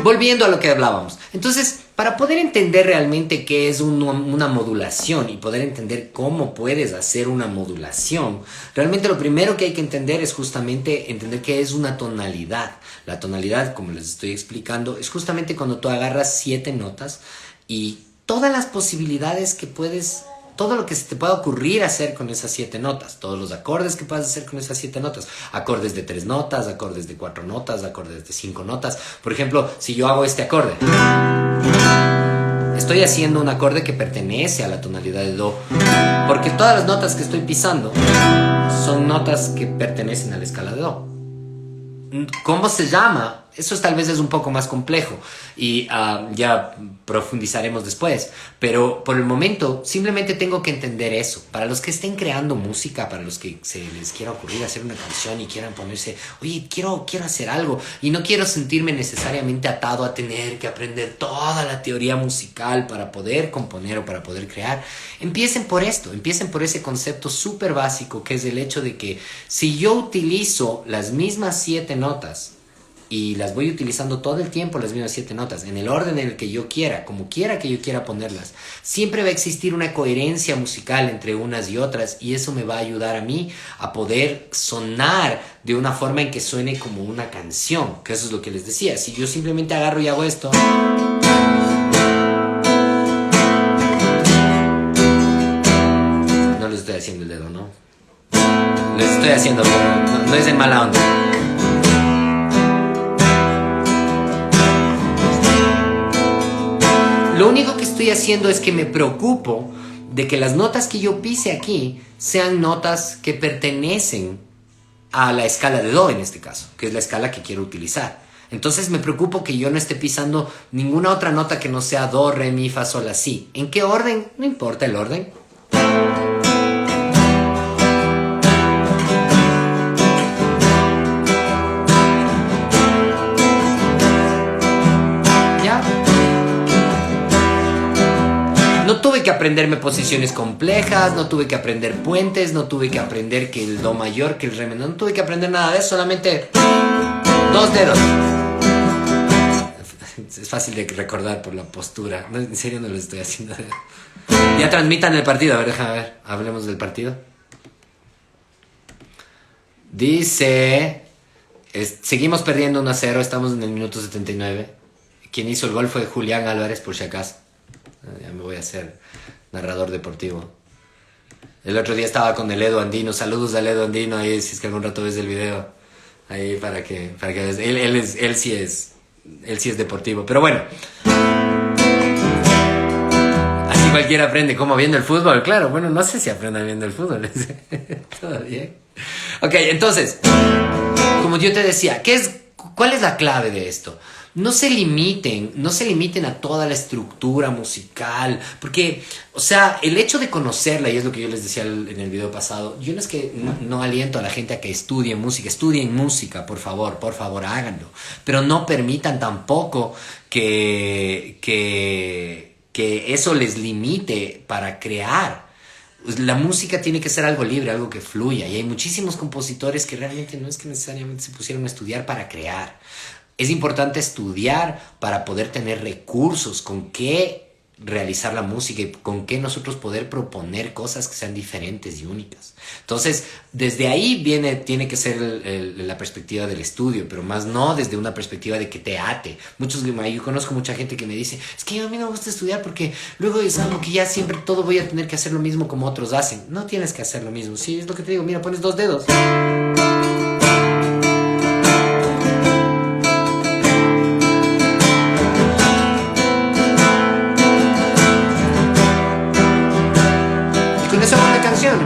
volviendo a lo que hablábamos. Entonces, para poder entender realmente qué es una modulación y poder entender cómo puedes hacer una modulación, realmente lo primero que hay que entender es justamente entender qué es una tonalidad. La tonalidad, como les estoy explicando, es justamente cuando tú agarras 7 notas y todas las posibilidades que puedes, todo lo que se te pueda ocurrir hacer con esas 7 notas, todos los acordes que puedas hacer con esas 7 notas, acordes de 3 notas, acordes de 4 notas, acordes de 5 notas. Por ejemplo, si yo hago este acorde, estoy haciendo un acorde que pertenece a la tonalidad de do, porque todas las notas que estoy pisando son notas que pertenecen a la escala de do. ¿Cómo se llama Eso tal vez es un poco más complejo y ya profundizaremos después. Pero por el momento simplemente tengo que entender eso. Para los que estén creando música, para los que se les quiera ocurrir hacer una canción y quieran ponerse, oye, quiero hacer algo y no quiero sentirme necesariamente atado a tener que aprender toda la teoría musical para poder componer o para poder crear. Empiecen por esto, empiecen por ese concepto súper básico que es el hecho de que si yo utilizo las mismas 7 notas y las voy utilizando todo el tiempo, las mismas 7 notas, en el orden en el que yo quiera, como quiera que yo quiera ponerlas, siempre va a existir una coherencia musical entre unas y otras y eso me va a ayudar a mí a poder sonar de una forma en que suene como una canción, que eso es lo que les decía. Si yo simplemente agarro y hago esto, no les estoy haciendo el dedo, ¿no? Les estoy haciendo, pero no es de mala onda. Lo único que estoy haciendo es que me preocupo de que las notas que yo pise aquí sean notas que pertenecen a la escala de do en este caso, que es la escala que quiero utilizar. Entonces me preocupo que yo no esté pisando ninguna otra nota que no sea do, re, mi, fa, sol, la, si. ¿En qué orden? No importa el orden. No tuve que aprenderme posiciones complejas, no tuve que aprender puentes, no tuve que aprender que el do mayor, que el re menor, no tuve que aprender nada de eso, solamente 2 dedos. Es fácil de recordar por la postura. No, en serio no lo estoy haciendo. Ya transmitan el partido, a ver, déjame ver, hablemos del partido. Dice, seguimos perdiendo 1-0, estamos en el minuto 79. Quien hizo el gol fue Julián Álvarez, por si acaso. Ya me voy a hacer narrador deportivo. El otro día estaba con el Edo Andino. Saludos al Edo Andino ahí, si es que algún rato ves el video. Ahí para que veas. Él sí es deportivo. Pero bueno. Así cualquiera aprende. ¿Cómo? Viendo el fútbol. Claro, bueno, no sé si aprendan viendo el fútbol. Todo bien. Ok, entonces, como yo te decía, ¿cuál es la clave de esto? No se limiten a toda la estructura musical, porque, o sea, el hecho de conocerla, y es lo que yo les decía en el video pasado, yo no es que no aliento a la gente a que estudien música, por favor, háganlo, pero no permitan tampoco que eso les limite para crear. La música tiene que ser algo libre, algo que fluya, y hay muchísimos compositores que realmente no es que necesariamente se pusieron a estudiar para crear. Es importante estudiar para poder tener recursos con qué realizar la música y con qué nosotros poder proponer cosas que sean diferentes y únicas. Entonces, desde ahí tiene que ser la perspectiva del estudio, pero más no desde una perspectiva de que te ate. Yo conozco mucha gente que me dice, es que a mí no me gusta estudiar porque luego es algo que ya siempre todo voy a tener que hacer lo mismo como otros hacen. No tienes que hacer lo mismo. Sí, es lo que te digo. Mira, pones 2 dedos. Con eso hago una canción.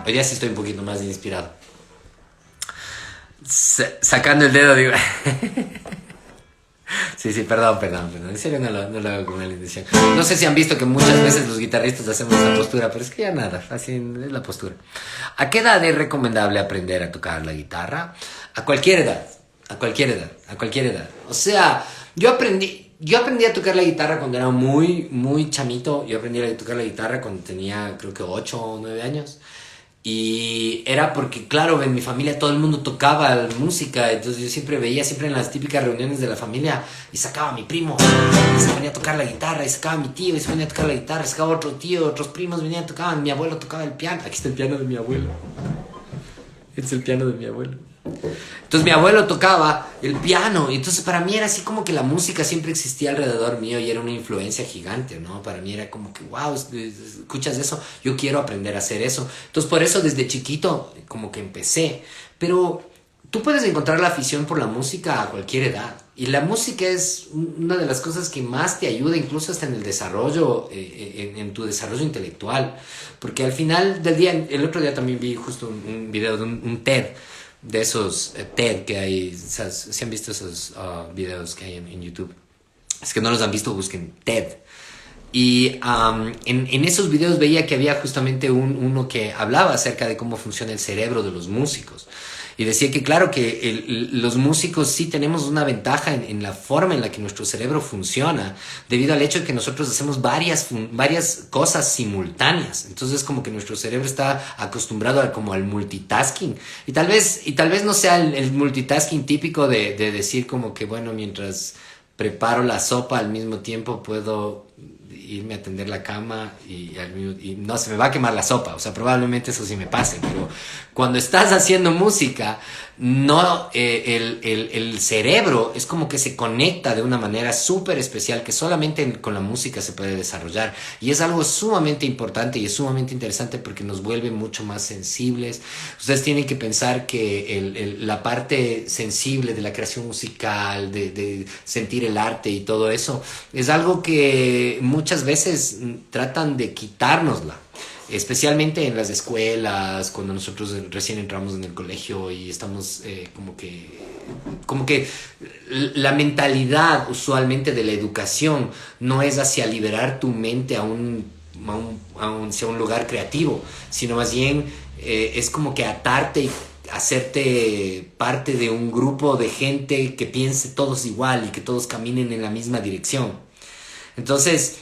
Hoy día sí estoy un poquito más inspirado. Sacando el dedo, digo. Sí, perdón. En serio no lo hago con mala intención. No sé si han visto que muchas veces los guitarristas hacemos esta postura, pero es que ya nada, así es la postura. ¿A qué edad es recomendable aprender a tocar la guitarra? A cualquier edad. O sea, yo aprendí a tocar la guitarra cuando era muy, muy chamito. Yo aprendí a tocar la guitarra cuando tenía, creo que 8 o 9 años. Y era porque, claro, en mi familia todo el mundo tocaba música, entonces yo siempre veía, siempre en las típicas reuniones de la familia, y sacaba a mi primo, y se ponía a tocar la guitarra, y sacaba a mi tío, y se ponía a tocar la guitarra, y sacaba a otro tío, otros primos venían, tocaban, mi abuelo tocaba el piano. Aquí está el piano de mi abuelo. Este es el piano de mi abuelo. Entonces mi abuelo tocaba el piano y entonces para mí era así como que la música siempre existía alrededor mío y era una influencia gigante, ¿no? Para mí era como que, wow, escuchas eso, yo quiero aprender a hacer eso. Entonces por eso desde chiquito como que empecé. Pero tú puedes encontrar la afición por la música a cualquier edad Y la música es una de las cosas que más te ayuda, incluso hasta en el desarrollo, en tu desarrollo intelectual. Porque al final del día, el otro día también vi justo un video de un TED, de esos TED que hay, ¿se han visto esos videos que hay en YouTube? Es que no los han visto, busquen TED. Y en esos videos veía que había justamente uno que hablaba acerca de cómo funciona el cerebro de los músicos. Y decía que claro que los músicos sí tenemos una ventaja en la forma en la que nuestro cerebro funciona, debido al hecho de que nosotros hacemos varias cosas simultáneas. Entonces como que nuestro cerebro está acostumbrado como al multitasking. Y tal vez no sea el multitasking típico de decir como que bueno, mientras preparo la sopa al mismo tiempo puedo irme a tender la cama y no se me va a quemar la sopa. O sea, probablemente eso sí me pase, pero cuando estás haciendo música, no, el cerebro es como que se conecta de una manera súper especial que solamente con la música se puede desarrollar. Y es algo sumamente importante y es sumamente interesante porque nos vuelve mucho más sensibles. Ustedes tienen que pensar que la parte sensible de la creación musical, de sentir el arte y todo eso, es algo que muchas veces tratan de quitárnosla, especialmente en las escuelas, cuando nosotros recién entramos en el colegio y estamos como que la mentalidad usualmente de la educación no es hacia liberar tu mente hacia un lugar creativo, sino más bien es como que atarte y hacerte parte de un grupo de gente que piense todos igual y que todos caminen en la misma dirección. Entonces,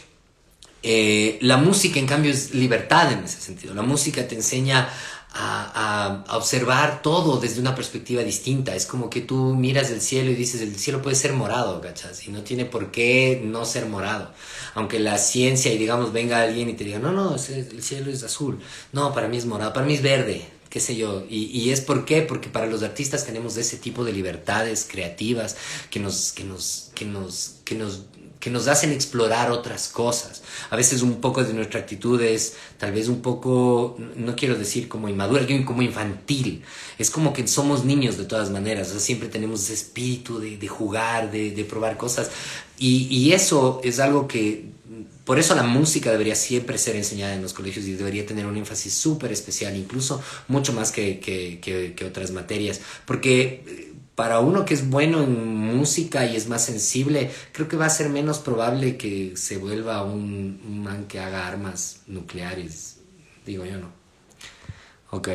la música, en cambio, es libertad en ese sentido. La música te enseña a observar todo desde una perspectiva distinta. Es como que tú miras el cielo y dices, el cielo puede ser morado, ¿cachas? Y no tiene por qué no ser morado. Aunque la ciencia y digamos venga alguien y te diga, no, el cielo es azul. No, para mí es morado, para mí es verde, qué sé yo. Y es por qué, porque para los artistas tenemos ese tipo de libertades creativas que nos hacen explorar otras cosas. A veces un poco de nuestra actitud es tal vez un poco, no quiero decir como inmadura, como infantil. Es como que somos niños de todas maneras. O sea, siempre tenemos ese espíritu de jugar, de probar cosas. Y eso es algo que, por eso la música debería siempre ser enseñada en los colegios y debería tener un énfasis súper especial, incluso mucho más que otras materias. Porque para uno que es bueno en música y es más sensible, creo que va a ser menos probable que se vuelva un man que haga armas nucleares. Digo yo, ¿no? Ok.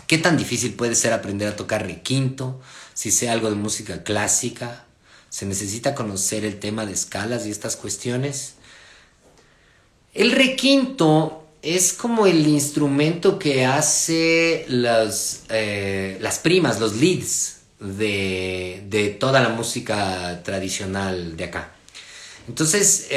¿Qué tan difícil puede ser aprender a tocar requinto? Si sea algo de música clásica, ¿se necesita conocer el tema de escalas y estas cuestiones? El requinto es como el instrumento que hace las primas, los leads de toda la música tradicional de acá. Entonces,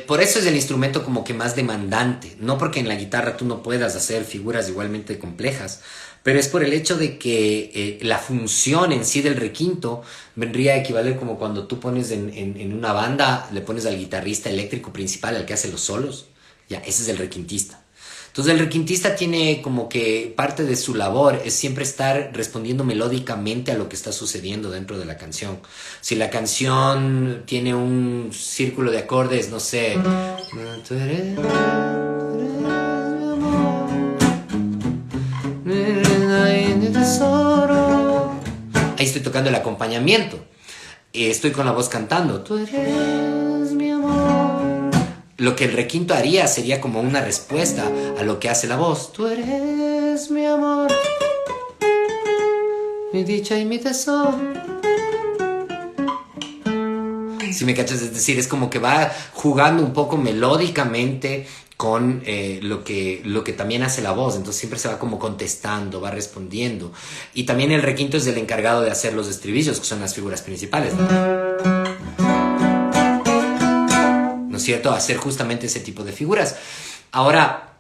por eso es el instrumento como que más demandante. No porque en la guitarra tú no puedas hacer figuras igualmente complejas, pero es por el hecho de que la función en sí del requinto vendría a equivaler como cuando tú pones en una banda, le pones al guitarrista eléctrico principal, al que hace los solos. Ya, ese es el requintista. Entonces el requintista tiene como que parte de su labor es siempre estar respondiendo melódicamente a lo que está sucediendo dentro de la canción. Si la canción tiene un círculo de acordes, no sé, tú eres mi tesoro, ahí estoy tocando el acompañamiento. Estoy con la voz cantando. Tú eres mi amor. Lo que el requinto haría sería como una respuesta a lo que hace la voz. Tú eres mi amor, mi dicha y mi tesoro. Si me cachas, es decir, es como que va jugando un poco melódicamente con lo que también hace la voz. Entonces siempre se va como contestando, va respondiendo. Y también el requinto es el encargado de hacer los estribillos, que son las figuras principales, ¿no es cierto? Hacer justamente ese tipo de figuras. Ahora,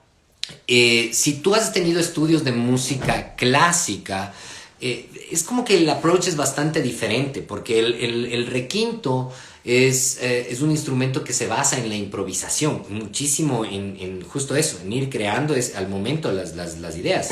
si tú has tenido estudios de música clásica, es como que el approach es bastante diferente, porque el requinto es un instrumento que se basa en la improvisación, muchísimo en justo eso, en ir creando al momento las ideas.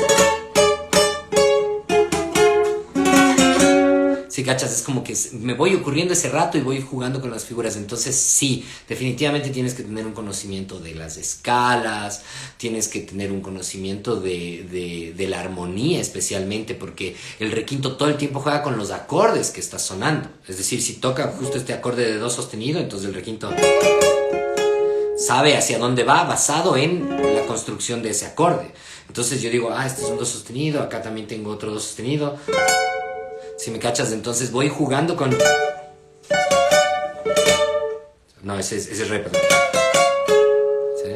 Si cachas, es como que me voy ocurriendo ese rato y voy jugando con las figuras. Entonces, sí, definitivamente tienes que tener un conocimiento de las escalas, tienes que tener un conocimiento de la armonía especialmente, porque el requinto todo el tiempo juega con los acordes que está sonando. Es decir, si toca justo este acorde de do sostenido, entonces el requinto sabe hacia dónde va basado en la construcción de ese acorde. Entonces yo digo, este es un do sostenido, acá también tengo otro do sostenido. Si me cachas, entonces voy jugando con... No, ese es re, perdón. ¿Sí?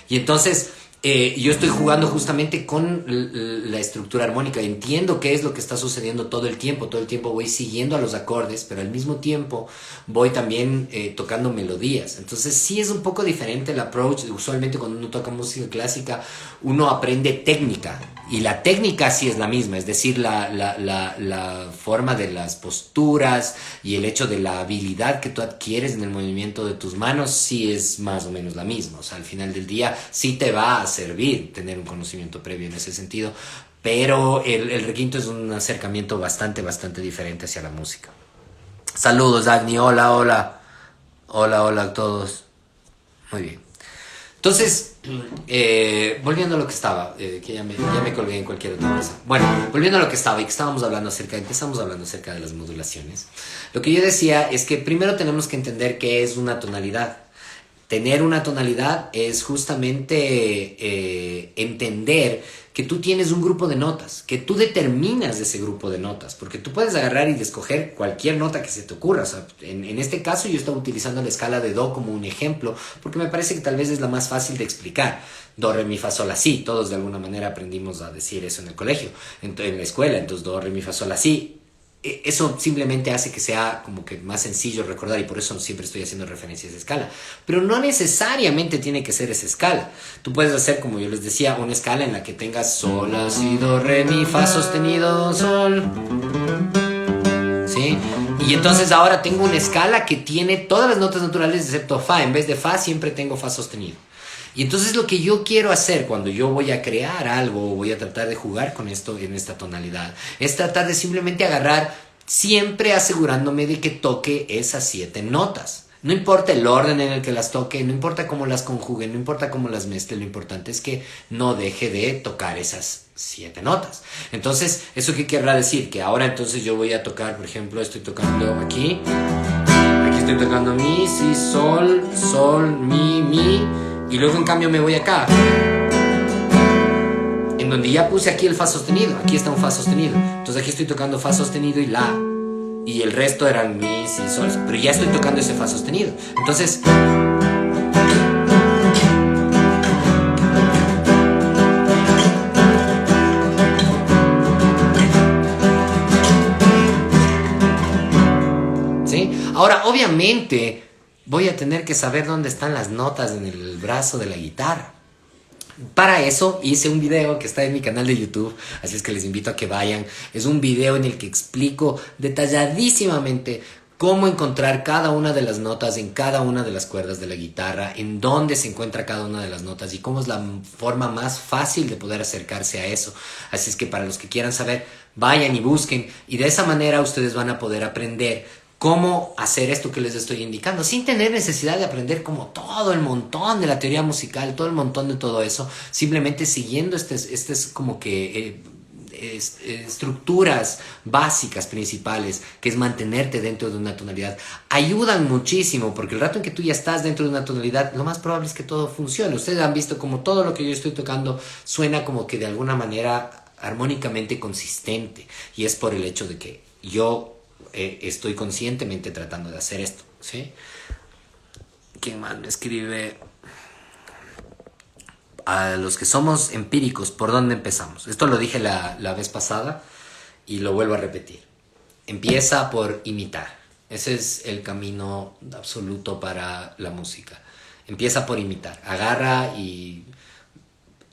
Y entonces yo estoy jugando justamente con la estructura armónica. Entiendo qué es lo que está sucediendo todo el tiempo. Todo el tiempo voy siguiendo a los acordes, pero al mismo tiempo voy también tocando melodías. Entonces sí es un poco diferente el approach. Usualmente cuando uno toca música clásica, uno aprende técnica. Y la técnica sí es la misma, es decir, la forma de las posturas y el hecho de la habilidad que tú adquieres en el movimiento de tus manos sí es más o menos la misma. O sea, al final del día sí te va a servir tener un conocimiento previo en ese sentido, pero el requinto es un acercamiento bastante diferente hacia la música. Saludos, Agni, hola, hola. Hola, hola a todos. Muy bien. Entonces, volviendo a lo que estaba, que ya me colgué en cualquier otra cosa. Bueno, volviendo a lo que estaba y que empezamos hablando acerca de las modulaciones. Lo que yo decía es que primero tenemos que entender qué es una tonalidad. Tener una tonalidad es justamente entender que tú tienes un grupo de notas, que tú determinas ese grupo de notas, porque tú puedes agarrar y escoger cualquier nota que se te ocurra. O sea, en este caso yo estaba utilizando la escala de do como un ejemplo, porque me parece que tal vez es la más fácil de explicar. Do, re, mi, fa, sol, la, si. Todos de alguna manera aprendimos a decir eso en el colegio, en la escuela. Entonces, do, re, mi, fa, sol, la, si. Eso simplemente hace que sea como que más sencillo recordar y por eso siempre estoy haciendo referencia a esa escala. Pero no necesariamente tiene que ser esa escala. Tú puedes hacer, como yo les decía, una escala en la que tengas sol, la, si, do, re, mi, fa sostenido, sol. ¿Sí? Y entonces ahora tengo una escala que tiene todas las notas naturales excepto fa. En vez de fa siempre tengo fa sostenido. Y entonces lo que yo quiero hacer cuando yo voy a crear algo o voy a tratar de jugar con esto en esta tonalidad es tratar de simplemente agarrar, siempre asegurándome de que toque esas 7 notas. No importa el orden en el que las toque, no importa cómo las conjugue, no importa cómo las mezcle, lo importante es que no deje de tocar esas 7 notas. Entonces, ¿eso qué querrá decir? Que ahora entonces yo voy a tocar, por ejemplo, estoy tocando aquí estoy tocando mi, si, sol, sol, mi, y luego en cambio me voy acá, en donde ya puse aquí el fa sostenido, aquí está un fa sostenido, entonces aquí estoy tocando fa sostenido y la, y el resto eran mi, si, sol, pero ya estoy tocando ese fa sostenido, entonces ¿sí? Ahora obviamente voy a tener que saber dónde están las notas en el brazo de la guitarra. Para eso hice un video que está en mi canal de YouTube, así es que les invito a que vayan. Es un video en el que explico detalladísimamente cómo encontrar cada una de las notas en cada una de las cuerdas de la guitarra, en dónde se encuentra cada una de las notas y cómo es la forma más fácil de poder acercarse a eso. Así es que para los que quieran saber, vayan y busquen y de esa manera ustedes van a poder aprender cómo hacer esto que les estoy indicando, sin tener necesidad de aprender como todo el montón de la teoría musical, todo el montón de todo eso, simplemente siguiendo estas como que estructuras básicas principales, que es mantenerte dentro de una tonalidad, ayudan muchísimo, porque el rato en que tú ya estás dentro de una tonalidad, lo más probable es que todo funcione. Ustedes han visto como todo lo que yo estoy tocando suena como que de alguna manera armónicamente consistente, y es por el hecho de que yo estoy conscientemente tratando de hacer esto, ¿sí? ¿Quién más me escribe? A los que somos empíricos, ¿por dónde empezamos? Esto lo dije la vez pasada y lo vuelvo a repetir. Empieza por imitar. Ese es el camino absoluto para la música. Empieza por imitar. Agarra y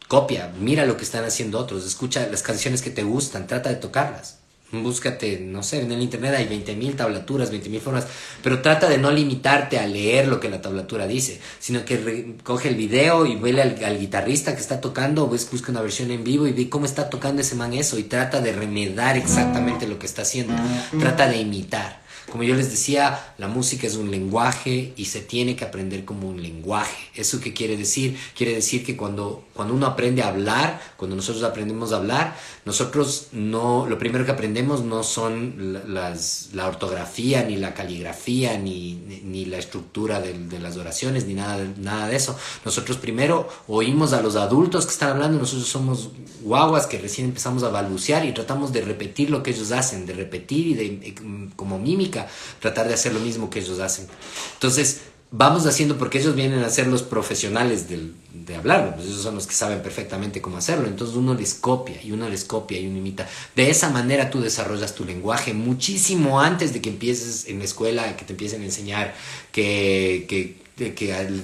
copia. Mira lo que están haciendo otros. Escucha las canciones que te gustan. Trata de tocarlas. Búscate, no sé, en el internet hay 20.000 tablaturas, 20.000 formas, pero trata de no limitarte a leer lo que la tablatura dice, sino que coge el video y vele al guitarrista que está tocando, o busca una versión en vivo y ve cómo está tocando ese man eso y trata de remedar exactamente lo que está haciendo, trata de imitar. Como yo les decía, la música es un lenguaje y se tiene que aprender como un lenguaje. ¿Eso qué quiere decir? Quiere decir que cuando uno aprende a hablar, cuando nosotros aprendemos a hablar, nosotros no, lo primero que aprendemos no son la ortografía, ni la caligrafía, ni la estructura de las oraciones, ni nada de eso. Nosotros primero oímos a los adultos que están hablando, nosotros somos guaguas que recién empezamos a balbucear y tratamos de repetir lo que ellos hacen, de repetir y de como mímica tratar de hacer lo mismo que ellos hacen. Entonces vamos haciendo, porque ellos vienen a ser los profesionales de hablarlo, pues ellos son los que saben perfectamente cómo hacerlo, entonces uno les copia y uno imita. De esa manera tú desarrollas tu lenguaje muchísimo antes de que empieces en la escuela, que te empiecen a enseñar que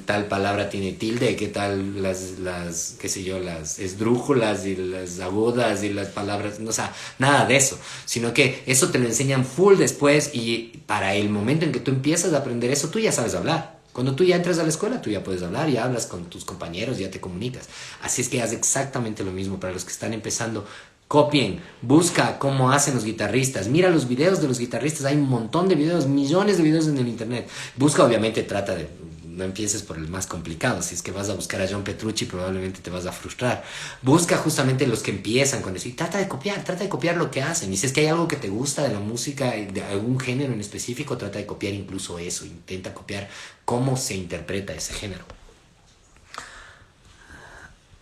tal palabra tiene tilde, que tal las qué sé yo, las esdrújulas y las agudas y las palabras, no, o sea, nada de eso, sino que eso te lo enseñan full después, y para el momento en que tú empiezas a aprender eso, tú ya sabes hablar. Cuando tú ya entras a la escuela, tú ya puedes hablar, ya hablas con tus compañeros, ya te comunicas. Así es que haz exactamente lo mismo para los que están empezando. Copien, busca cómo hacen los guitarristas, mira los videos de los guitarristas, hay un montón de videos, millones de videos en el internet. Busca, obviamente, trata de, no empieces por el más complicado, si es que vas a buscar a John Petrucci probablemente te vas a frustrar. Busca justamente los que empiezan con eso y trata de copiar lo que hacen. Y si es que hay algo que te gusta de la música, de algún género en específico, trata de copiar incluso eso, intenta copiar cómo se interpreta ese género.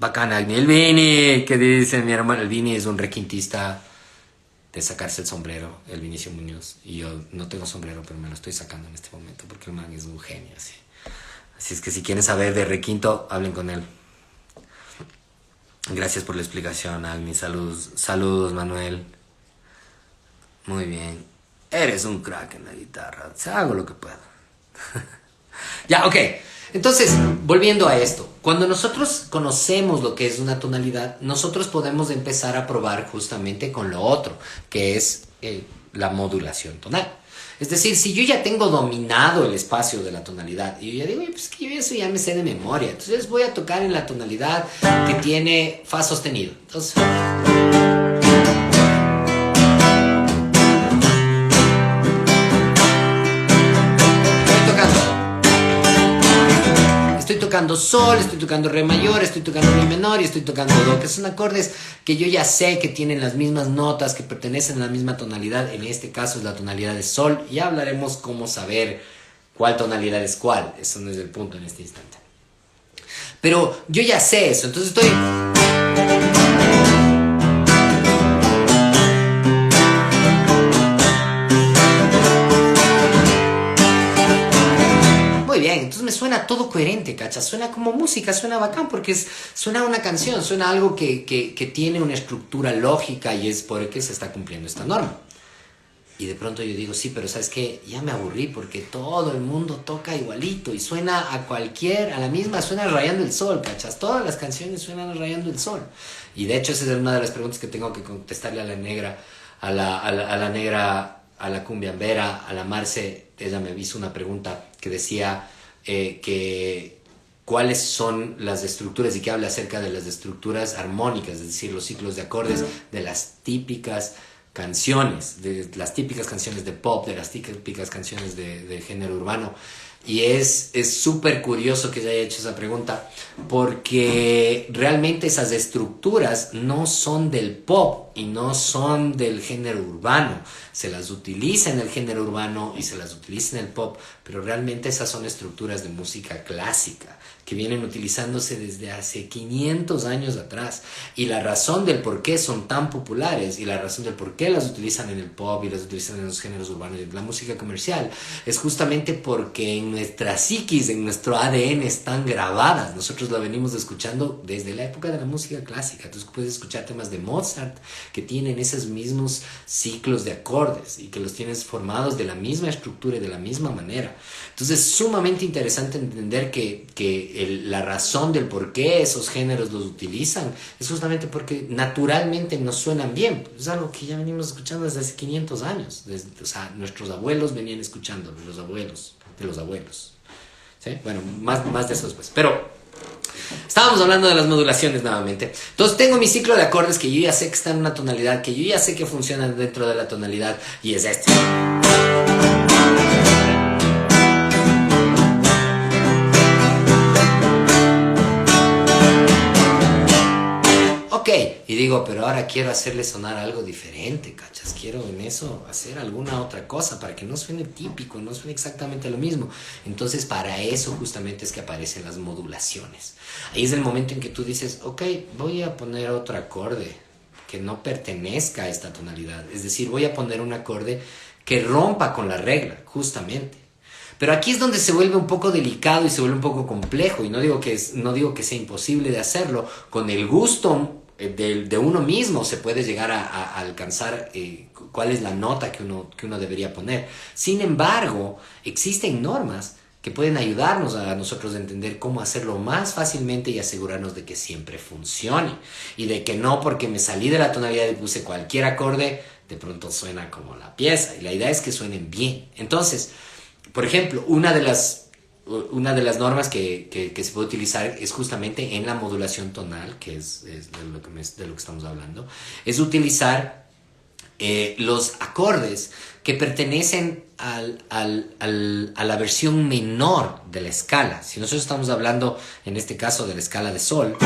Bacana, el Vini, ¿qué dice mi hermano? El Vini es un requintista de sacarse el sombrero, el Vinicio Muñoz. Y yo no tengo sombrero, pero me lo estoy sacando en este momento porque el man es un genio, así. Así es que si quieren saber de requinto, hablen con él. Gracias por la explicación, Agni. Saludos, Manuel. Muy bien. Eres un crack en la guitarra. O sea, hago lo que puedo. Ya, ok. Entonces, volviendo a esto, cuando nosotros conocemos lo que es una tonalidad, nosotros podemos empezar a probar justamente con lo otro, que es la modulación tonal. Es decir, si yo ya tengo dominado el espacio de la tonalidad, y yo ya digo, pues que yo eso ya me sé de memoria, entonces voy a tocar en la tonalidad que tiene fa sostenido. Entonces, estoy tocando sol, estoy tocando re mayor, estoy tocando mi menor y estoy tocando do, que son acordes que yo ya sé que tienen las mismas notas, que pertenecen a la misma tonalidad. En este caso es la tonalidad de sol. Ya hablaremos cómo saber cuál tonalidad es cuál. Eso no es el punto en este instante. Pero yo ya sé eso, entonces estoy... Bien, entonces me suena todo coherente, ¿cachas? Suena como música, suena bacán porque suena una canción, suena algo que tiene una estructura lógica y es por el que se está cumpliendo esta norma. Y de pronto yo digo, sí, pero ¿sabes qué? Ya me aburrí porque todo el mundo toca igualito y suena a la misma, suena Rayando el Sol, ¿cachas? Todas las canciones suenan Rayando el Sol. Y de hecho esa es una de las preguntas que tengo que contestarle a la negra, a la negra, a la cumbiambera, a la Marce. Ella me hizo una pregunta que decía que cuáles son las estructuras, y que habla acerca de las estructuras armónicas, es decir, los ciclos de acordes de las típicas canciones, de pop, de las típicas canciones de género urbano. Y es súper curioso que ella haya hecho esa pregunta, porque realmente esas estructuras no son del pop y no son del género urbano. Se las utiliza en el género urbano y se las utiliza en el pop, pero realmente esas son estructuras de música clásica que vienen utilizándose desde hace 500 años atrás. Y la razón del por qué son tan populares y la razón del por qué las utilizan en el pop y las utilizan en los géneros urbanos y en la música comercial es justamente porque en nuestra psiquis, en nuestro ADN están grabadas. Nosotros la venimos escuchando desde la época de la música clásica. Entonces puedes escuchar temas de Mozart que tienen esos mismos ciclos de acordes y que los tienes formados de la misma estructura y de la misma manera. Entonces es sumamente interesante entender que la razón del por qué esos géneros los utilizan es justamente porque naturalmente nos suenan bien. Es algo que ya venimos escuchando desde hace 500 años. O sea, nuestros abuelos venían escuchando, los abuelos de los abuelos. ¿Sí? Bueno, más de eso después. Pero estábamos hablando de las modulaciones nuevamente. Entonces tengo mi ciclo de acordes que yo ya sé que está en una tonalidad, que yo ya sé que funcionan dentro de la tonalidad, y es este. Ok, y digo, pero ahora quiero hacerle sonar algo diferente, ¿cachas? Quiero en eso hacer alguna otra cosa para que no suene típico, no suene exactamente lo mismo. Entonces, para eso justamente es que aparecen las modulaciones. Ahí es el momento en que tú dices, ok, voy a poner otro acorde que no pertenezca a esta tonalidad. Es decir, voy a poner un acorde que rompa con la regla, justamente. Pero aquí es donde se vuelve un poco delicado y se vuelve un poco complejo. Y no digo que sea imposible de hacerlo. Con el gusto de uno mismo se puede llegar a alcanzar cuál es la nota que uno debería poner. Sin embargo, existen normas que pueden ayudarnos a nosotros a entender cómo hacerlo más fácilmente y asegurarnos de que siempre funcione. Y de que no porque me salí de la tonalidad y puse cualquier acorde, de pronto suena como la pieza. Y la idea es que suenen bien. Entonces, por ejemplo, una de las normas que se puede utilizar es justamente en la modulación tonal, que es de lo que estamos hablando, es utilizar los acordes que pertenecen a la versión menor de la escala. Si nosotros estamos hablando, en este caso, de la escala de sol,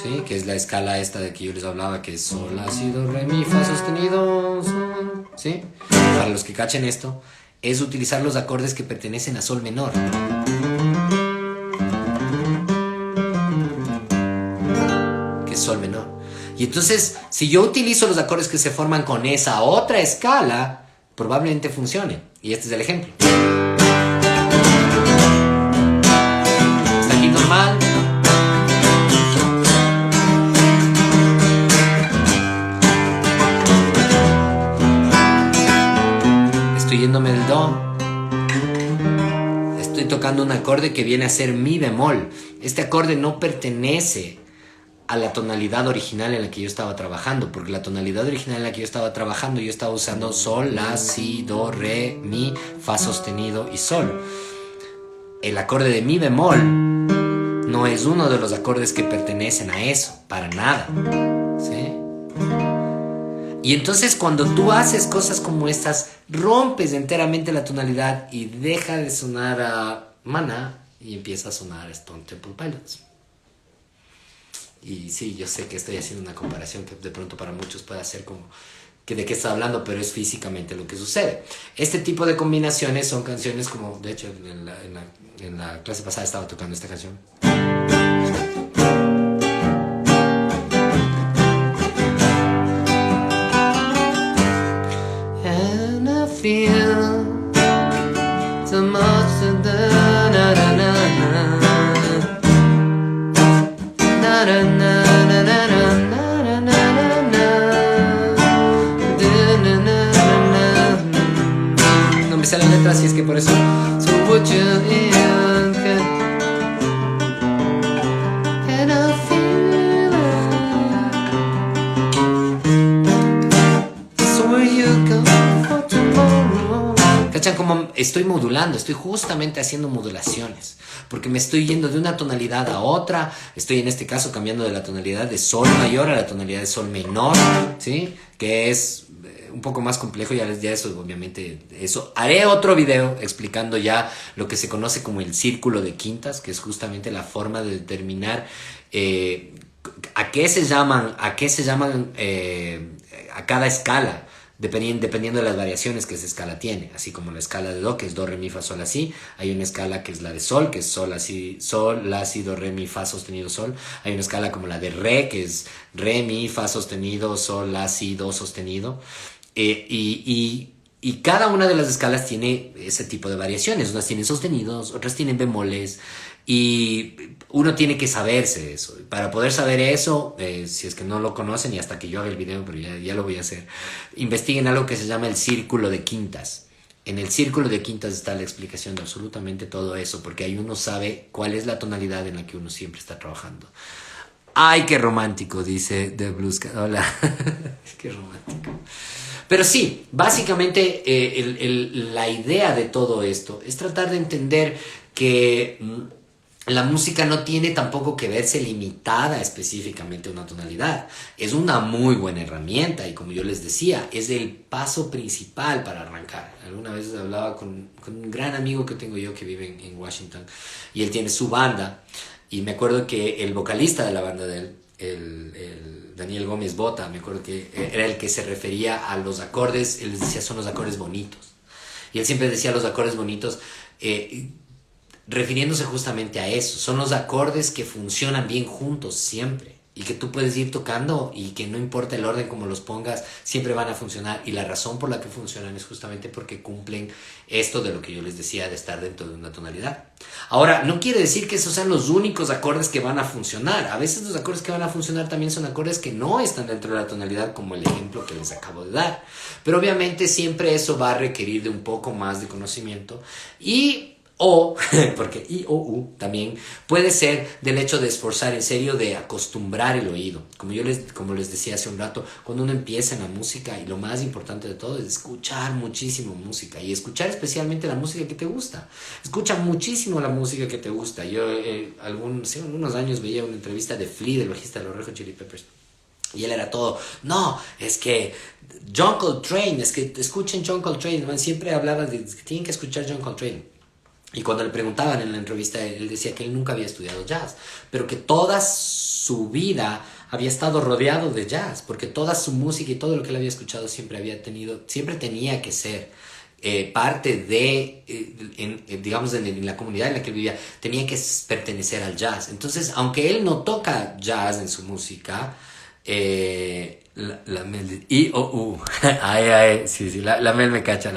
¿sí? Que es la escala esta de que yo les hablaba, que es sol, la, si, do, re, mi, fa sostenido, sol, ¿sí? Para los que cachen esto, es utilizar los acordes que pertenecen a sol menor. Que es sol menor. Y entonces, si yo utilizo los acordes que se forman con esa otra escala, probablemente funcione. Y este es el ejemplo. Está aquí normal. Yéndome del do, estoy tocando un acorde que viene a ser mi bemol. Este acorde no pertenece a la tonalidad original en la que yo estaba trabajando, porque la tonalidad original en la que yo estaba trabajando, yo estaba usando sol, la, si, do, re, mi, fa sostenido y sol. El acorde de mi bemol no es uno de los acordes que pertenecen a eso, para nada, ¿sí? Y entonces cuando tú haces cosas como estas, rompes enteramente la tonalidad y deja de sonar a Maná y empieza a sonar a Stone Temple Pilots. Y sí, yo sé que estoy haciendo una comparación que de pronto para muchos puede ser como que de qué está hablando, pero es físicamente lo que sucede. Este tipo de combinaciones son canciones como, de hecho, en la clase pasada estaba tocando esta canción. Feel so much of the na na na na na na na na na na. No me sale la letra, así es que por eso. So would you and I feel it. So where you go? ¿Cachan? Como estoy modulando, estoy justamente haciendo modulaciones, porque me estoy yendo de una tonalidad a otra, estoy en este caso cambiando de la tonalidad de sol mayor a la tonalidad de sol menor, ¿sí? Que es un poco más complejo, ya eso obviamente, eso haré otro video explicando ya lo que se conoce como el círculo de quintas, que es justamente la forma de determinar a qué se llaman a cada escala. Dependiendo de las variaciones que esa escala tiene, así como la escala de do, que es do, re, mi, fa, sol, la, si. Hay una escala que es la de sol, que es sol, la, si, do, re, mi, fa sostenido, sol. Hay una escala como la de re, que es re, mi, fa sostenido, sol, la, si, do sostenido. Y Y cada una de las escalas tiene ese tipo de variaciones. Unas tienen sostenidos, otras tienen bemoles. Y uno tiene que saberse eso. Para poder saber eso, si es que no lo conocen, y hasta que yo haga el video, pero ya lo voy a hacer, investiguen algo que se llama el círculo de quintas. En el círculo de quintas está la explicación de absolutamente todo eso, porque ahí uno sabe cuál es la tonalidad en la que uno siempre está trabajando. ¡Ay, qué romántico! Dice The Blues. Hola. Qué romántico. Pero sí, básicamente la idea de todo esto es tratar de entender que la música no tiene tampoco que verse limitada específicamente a una tonalidad. Es una muy buena herramienta y, como yo les decía, es el paso principal para arrancar. Alguna vez hablaba con un gran amigo que tengo yo que vive en Washington, y él tiene su banda, y me acuerdo que el vocalista de la banda de él, el Daniel Gómez Bota, me acuerdo que era el que se refería a los acordes. Él les decía, son los acordes bonitos. Y él siempre decía los acordes bonitos, refiriéndose justamente a eso. Son los acordes que funcionan bien juntos siempre, y que tú puedes ir tocando y que no importa el orden como los pongas, siempre van a funcionar. Y la razón por la que funcionan es justamente porque cumplen esto de lo que yo les decía, de estar dentro de una tonalidad. Ahora, no quiere decir que esos sean los únicos acordes que van a funcionar. A veces los acordes que van a funcionar también son acordes que no están dentro de la tonalidad, como el ejemplo que les acabo de dar. Pero obviamente siempre eso va a requerir de un poco más de conocimiento, porque I o U también puede ser del hecho de esforzar, en serio, de acostumbrar el oído. Como les decía hace un rato, cuando uno empieza en la música, y lo más importante de todo es escuchar muchísimo música, y escuchar especialmente la música que te gusta. Escucha muchísimo la música que te gusta. Yo hace unos años veía una entrevista de Flea, del bajista de los Red Hot Chili Peppers. Y él era todo, no, es que John Coltrane, es que escuchen John Coltrane. Man, siempre hablaba de que tienen que escuchar John Coltrane. Y cuando le preguntaban en la entrevista, él decía que él nunca había estudiado jazz, pero que toda su vida había estado rodeado de jazz, porque toda su música y todo lo que él había escuchado siempre tenía que ser parte de, digamos, en la comunidad en la que él vivía, tenía que pertenecer al jazz. Entonces, aunque él no toca jazz en su música, la Mel de I o U. Ay, sí, la Mel me cacha.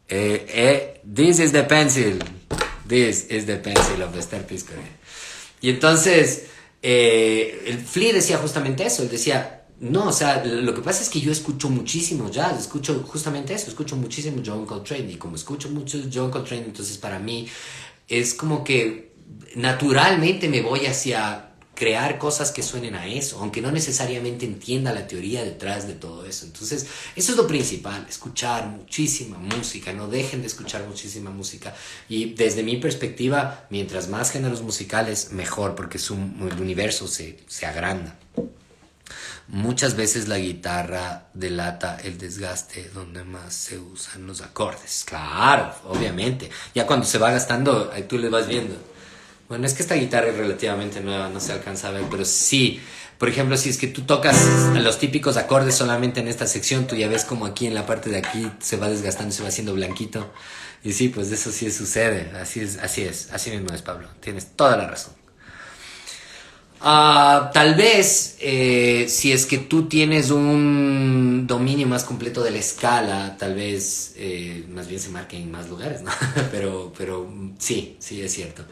This is the pencil. This is the pencil of the Esther Piscary. Y entonces, el Flea decía justamente eso. Él decía, no, o sea, lo que pasa es que yo escucho muchísimo jazz, escucho justamente eso, escucho muchísimo John Coltrane. Y como escucho mucho John Coltrane, entonces para mí es como que naturalmente me voy hacia crear cosas que suenen a eso, aunque no necesariamente entienda la teoría detrás de todo eso. Entonces, eso es lo principal, escuchar muchísima música, no dejen de escuchar muchísima música. Y desde mi perspectiva, mientras más géneros musicales, mejor, porque el universo se agranda. Muchas veces la guitarra delata el desgaste donde más se usan los acordes. Claro, obviamente. Ya cuando se va gastando, ahí tú le vas viendo. Bueno, es que esta guitarra es relativamente nueva, no se alcanza a ver, pero sí. Por ejemplo, si es que tú tocas los típicos acordes solamente en esta sección, tú ya ves como aquí en la parte de aquí se va desgastando, se va haciendo blanquito. Y sí, pues eso sí sucede. Así mismo es, Pablo. Tienes toda la razón. Tal vez, si es que tú tienes un dominio más completo de la escala, tal vez más bien se marque en más lugares, ¿no? pero sí, es cierto.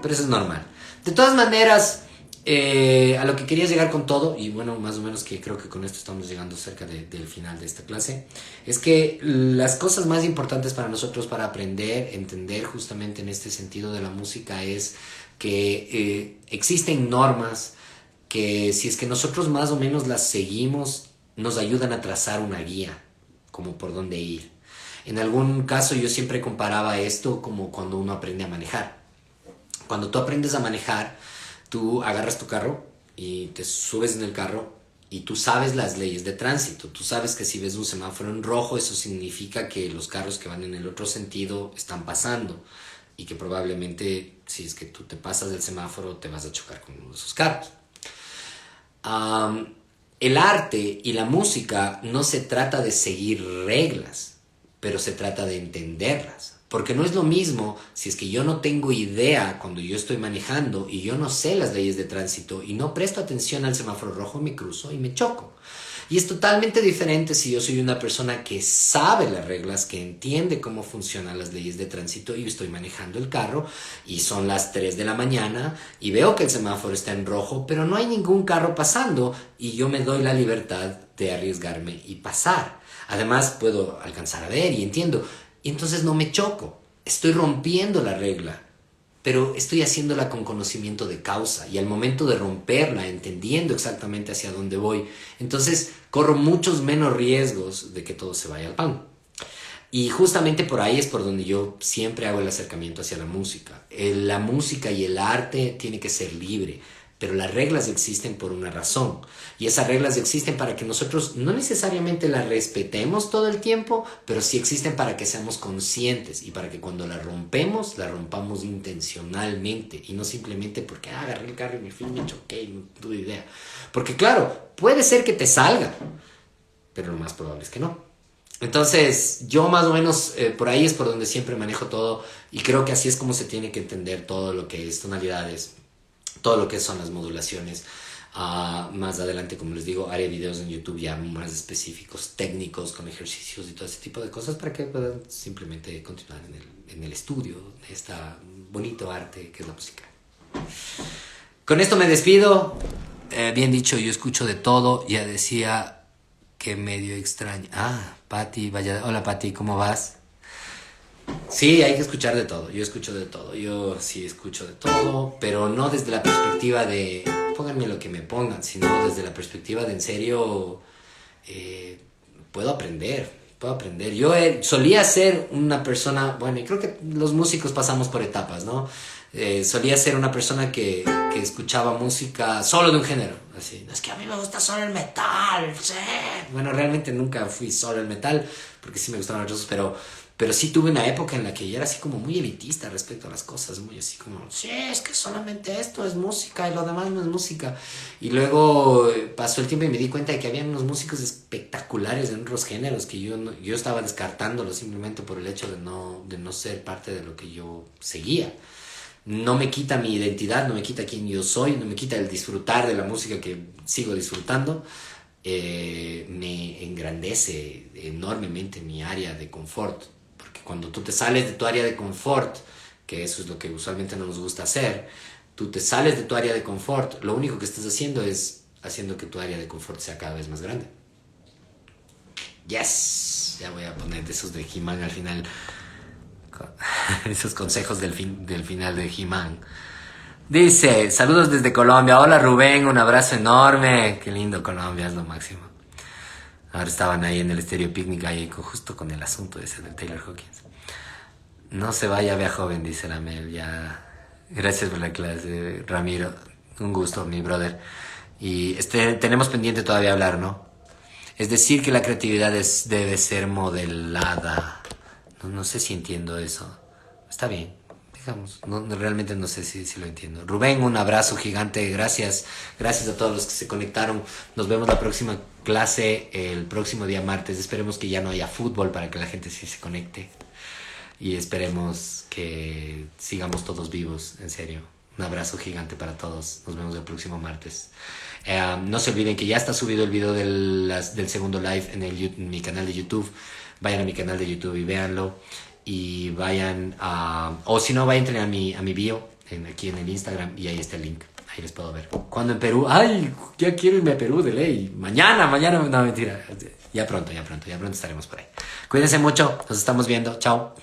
Pero eso es normal. De todas maneras, a lo que quería llegar con todo, y bueno, más o menos que creo que con esto estamos llegando cerca del final de esta clase, es que las cosas más importantes para nosotros para aprender, entender justamente en este sentido de la música es que existen normas que, si es que nosotros más o menos las seguimos, nos ayudan a trazar una guía, como por dónde ir. En algún caso yo siempre comparaba esto como cuando uno aprende a manejar. Cuando tú aprendes a manejar, tú agarras tu carro y te subes en el carro y tú sabes las leyes de tránsito. Tú sabes que si ves un semáforo en rojo, eso significa que los carros que van en el otro sentido están pasando, y que probablemente, si es que tú te pasas del semáforo, te vas a chocar con uno de esos carros. El arte y la música no se trata de seguir reglas, pero se trata de entenderlas. Porque no es lo mismo si es que yo no tengo idea cuando yo estoy manejando y yo no sé las leyes de tránsito y no presto atención al semáforo rojo, me cruzo y me choco. Y es totalmente diferente si yo soy una persona que sabe las reglas, que entiende cómo funcionan las leyes de tránsito y estoy manejando el carro y son las 3 de la mañana y veo que el semáforo está en rojo, pero no hay ningún carro pasando y yo me doy la libertad de arriesgarme y pasar. Además puedo alcanzar a ver y entiendo. Y entonces no me choco. Estoy rompiendo la regla, pero estoy haciéndola con conocimiento de causa y al momento de romperla, entendiendo exactamente hacia dónde voy, entonces corro muchos menos riesgos de que todo se vaya al pan. Y justamente por ahí es por donde yo siempre hago el acercamiento hacia la música. La música y el arte tiene que ser libre, pero las reglas existen por una razón. Y esas reglas existen para que nosotros no necesariamente las respetemos todo el tiempo, pero sí existen para que seamos conscientes y para que cuando las rompemos, las rompamos intencionalmente y no simplemente porque agarré el carro y me fui y me choqué y no tuve idea. Porque claro, puede ser que te salga, pero lo más probable es que no. Entonces, yo más o menos por ahí es por donde siempre manejo todo y creo que así es como se tiene que entender todo lo que es tonalidades, todo lo que son las modulaciones. Más adelante, como les digo, haré videos en YouTube ya más específicos, técnicos, con ejercicios y todo ese tipo de cosas para que puedan simplemente continuar en el estudio de esta bonito arte que es la música. Con esto me despido. Bien dicho, yo escucho de todo. Ya decía que medio extraño. Pati, vaya. Hola Pati, ¿cómo vas? Sí, hay que escuchar de todo. Yo escucho de todo. Yo sí escucho de todo, pero no desde la perspectiva de pónganme lo que me pongan, sino desde la perspectiva de en serio puedo aprender. Puedo aprender. Yo solía ser una persona, bueno, y creo que los músicos pasamos por etapas, ¿no? Solía ser una persona que escuchaba música solo de un género. Así, es que a mí me gusta solo el metal, sí. Bueno, realmente nunca fui solo el metal, porque sí me gustaban los otros, pero sí tuve una época en la que yo era así como muy elitista respecto a las cosas, muy así como, sí, es que solamente esto es música y lo demás no es música. Y luego pasó el tiempo y me di cuenta de que había unos músicos espectaculares en otros géneros que yo estaba descartándolos simplemente por el hecho de no ser parte de lo que yo seguía. No me quita mi identidad, no me quita quién yo soy, no me quita el disfrutar de la música que sigo disfrutando. Me engrandece enormemente mi área de confort, porque cuando tú te sales de tu área de confort, que eso es lo que usualmente no nos gusta hacer, tú te sales de tu área de confort, lo único que estás haciendo es haciendo que tu área de confort sea cada vez más grande. Yes, ya voy a poner de esos de He-Man al final. Esos consejos del final de He-Man. Dice, saludos desde Colombia. Hola Rubén, un abrazo enorme. Qué lindo Colombia, es lo máximo. Ahora estaban ahí en el Estéreo Picnic, ahí justo con el asunto ese del Taylor Hawkins. No se vaya, vea joven, dice la Mel. Ya. Gracias por la clase, Ramiro. Un gusto, mi brother. Y tenemos pendiente todavía hablar, ¿no? Es decir, que la creatividad debe ser modelada. No sé si entiendo eso. Está bien, digamos. Realmente no sé si lo entiendo. Rubén, un abrazo gigante. Gracias. Gracias a todos los que se conectaron. Nos vemos la próxima clase el próximo día martes. Esperemos que ya no haya fútbol para que la gente sí se conecte. Y esperemos que sigamos todos vivos, en serio. Un abrazo gigante para todos. Nos vemos el próximo martes. No se olviden que ya está subido el video del segundo live en mi canal de YouTube. Vayan a mi canal de YouTube y véanlo. Y vayan a... O si no, vayan a mi bio, aquí en el Instagram, y ahí está el link. Ahí les puedo ver. ¿Cuándo en Perú? ¡Ay! Ya quiero irme a Perú, de ley. Mañana. No, mentira. Ya pronto estaremos por ahí. Cuídense mucho. Nos estamos viendo. Chao.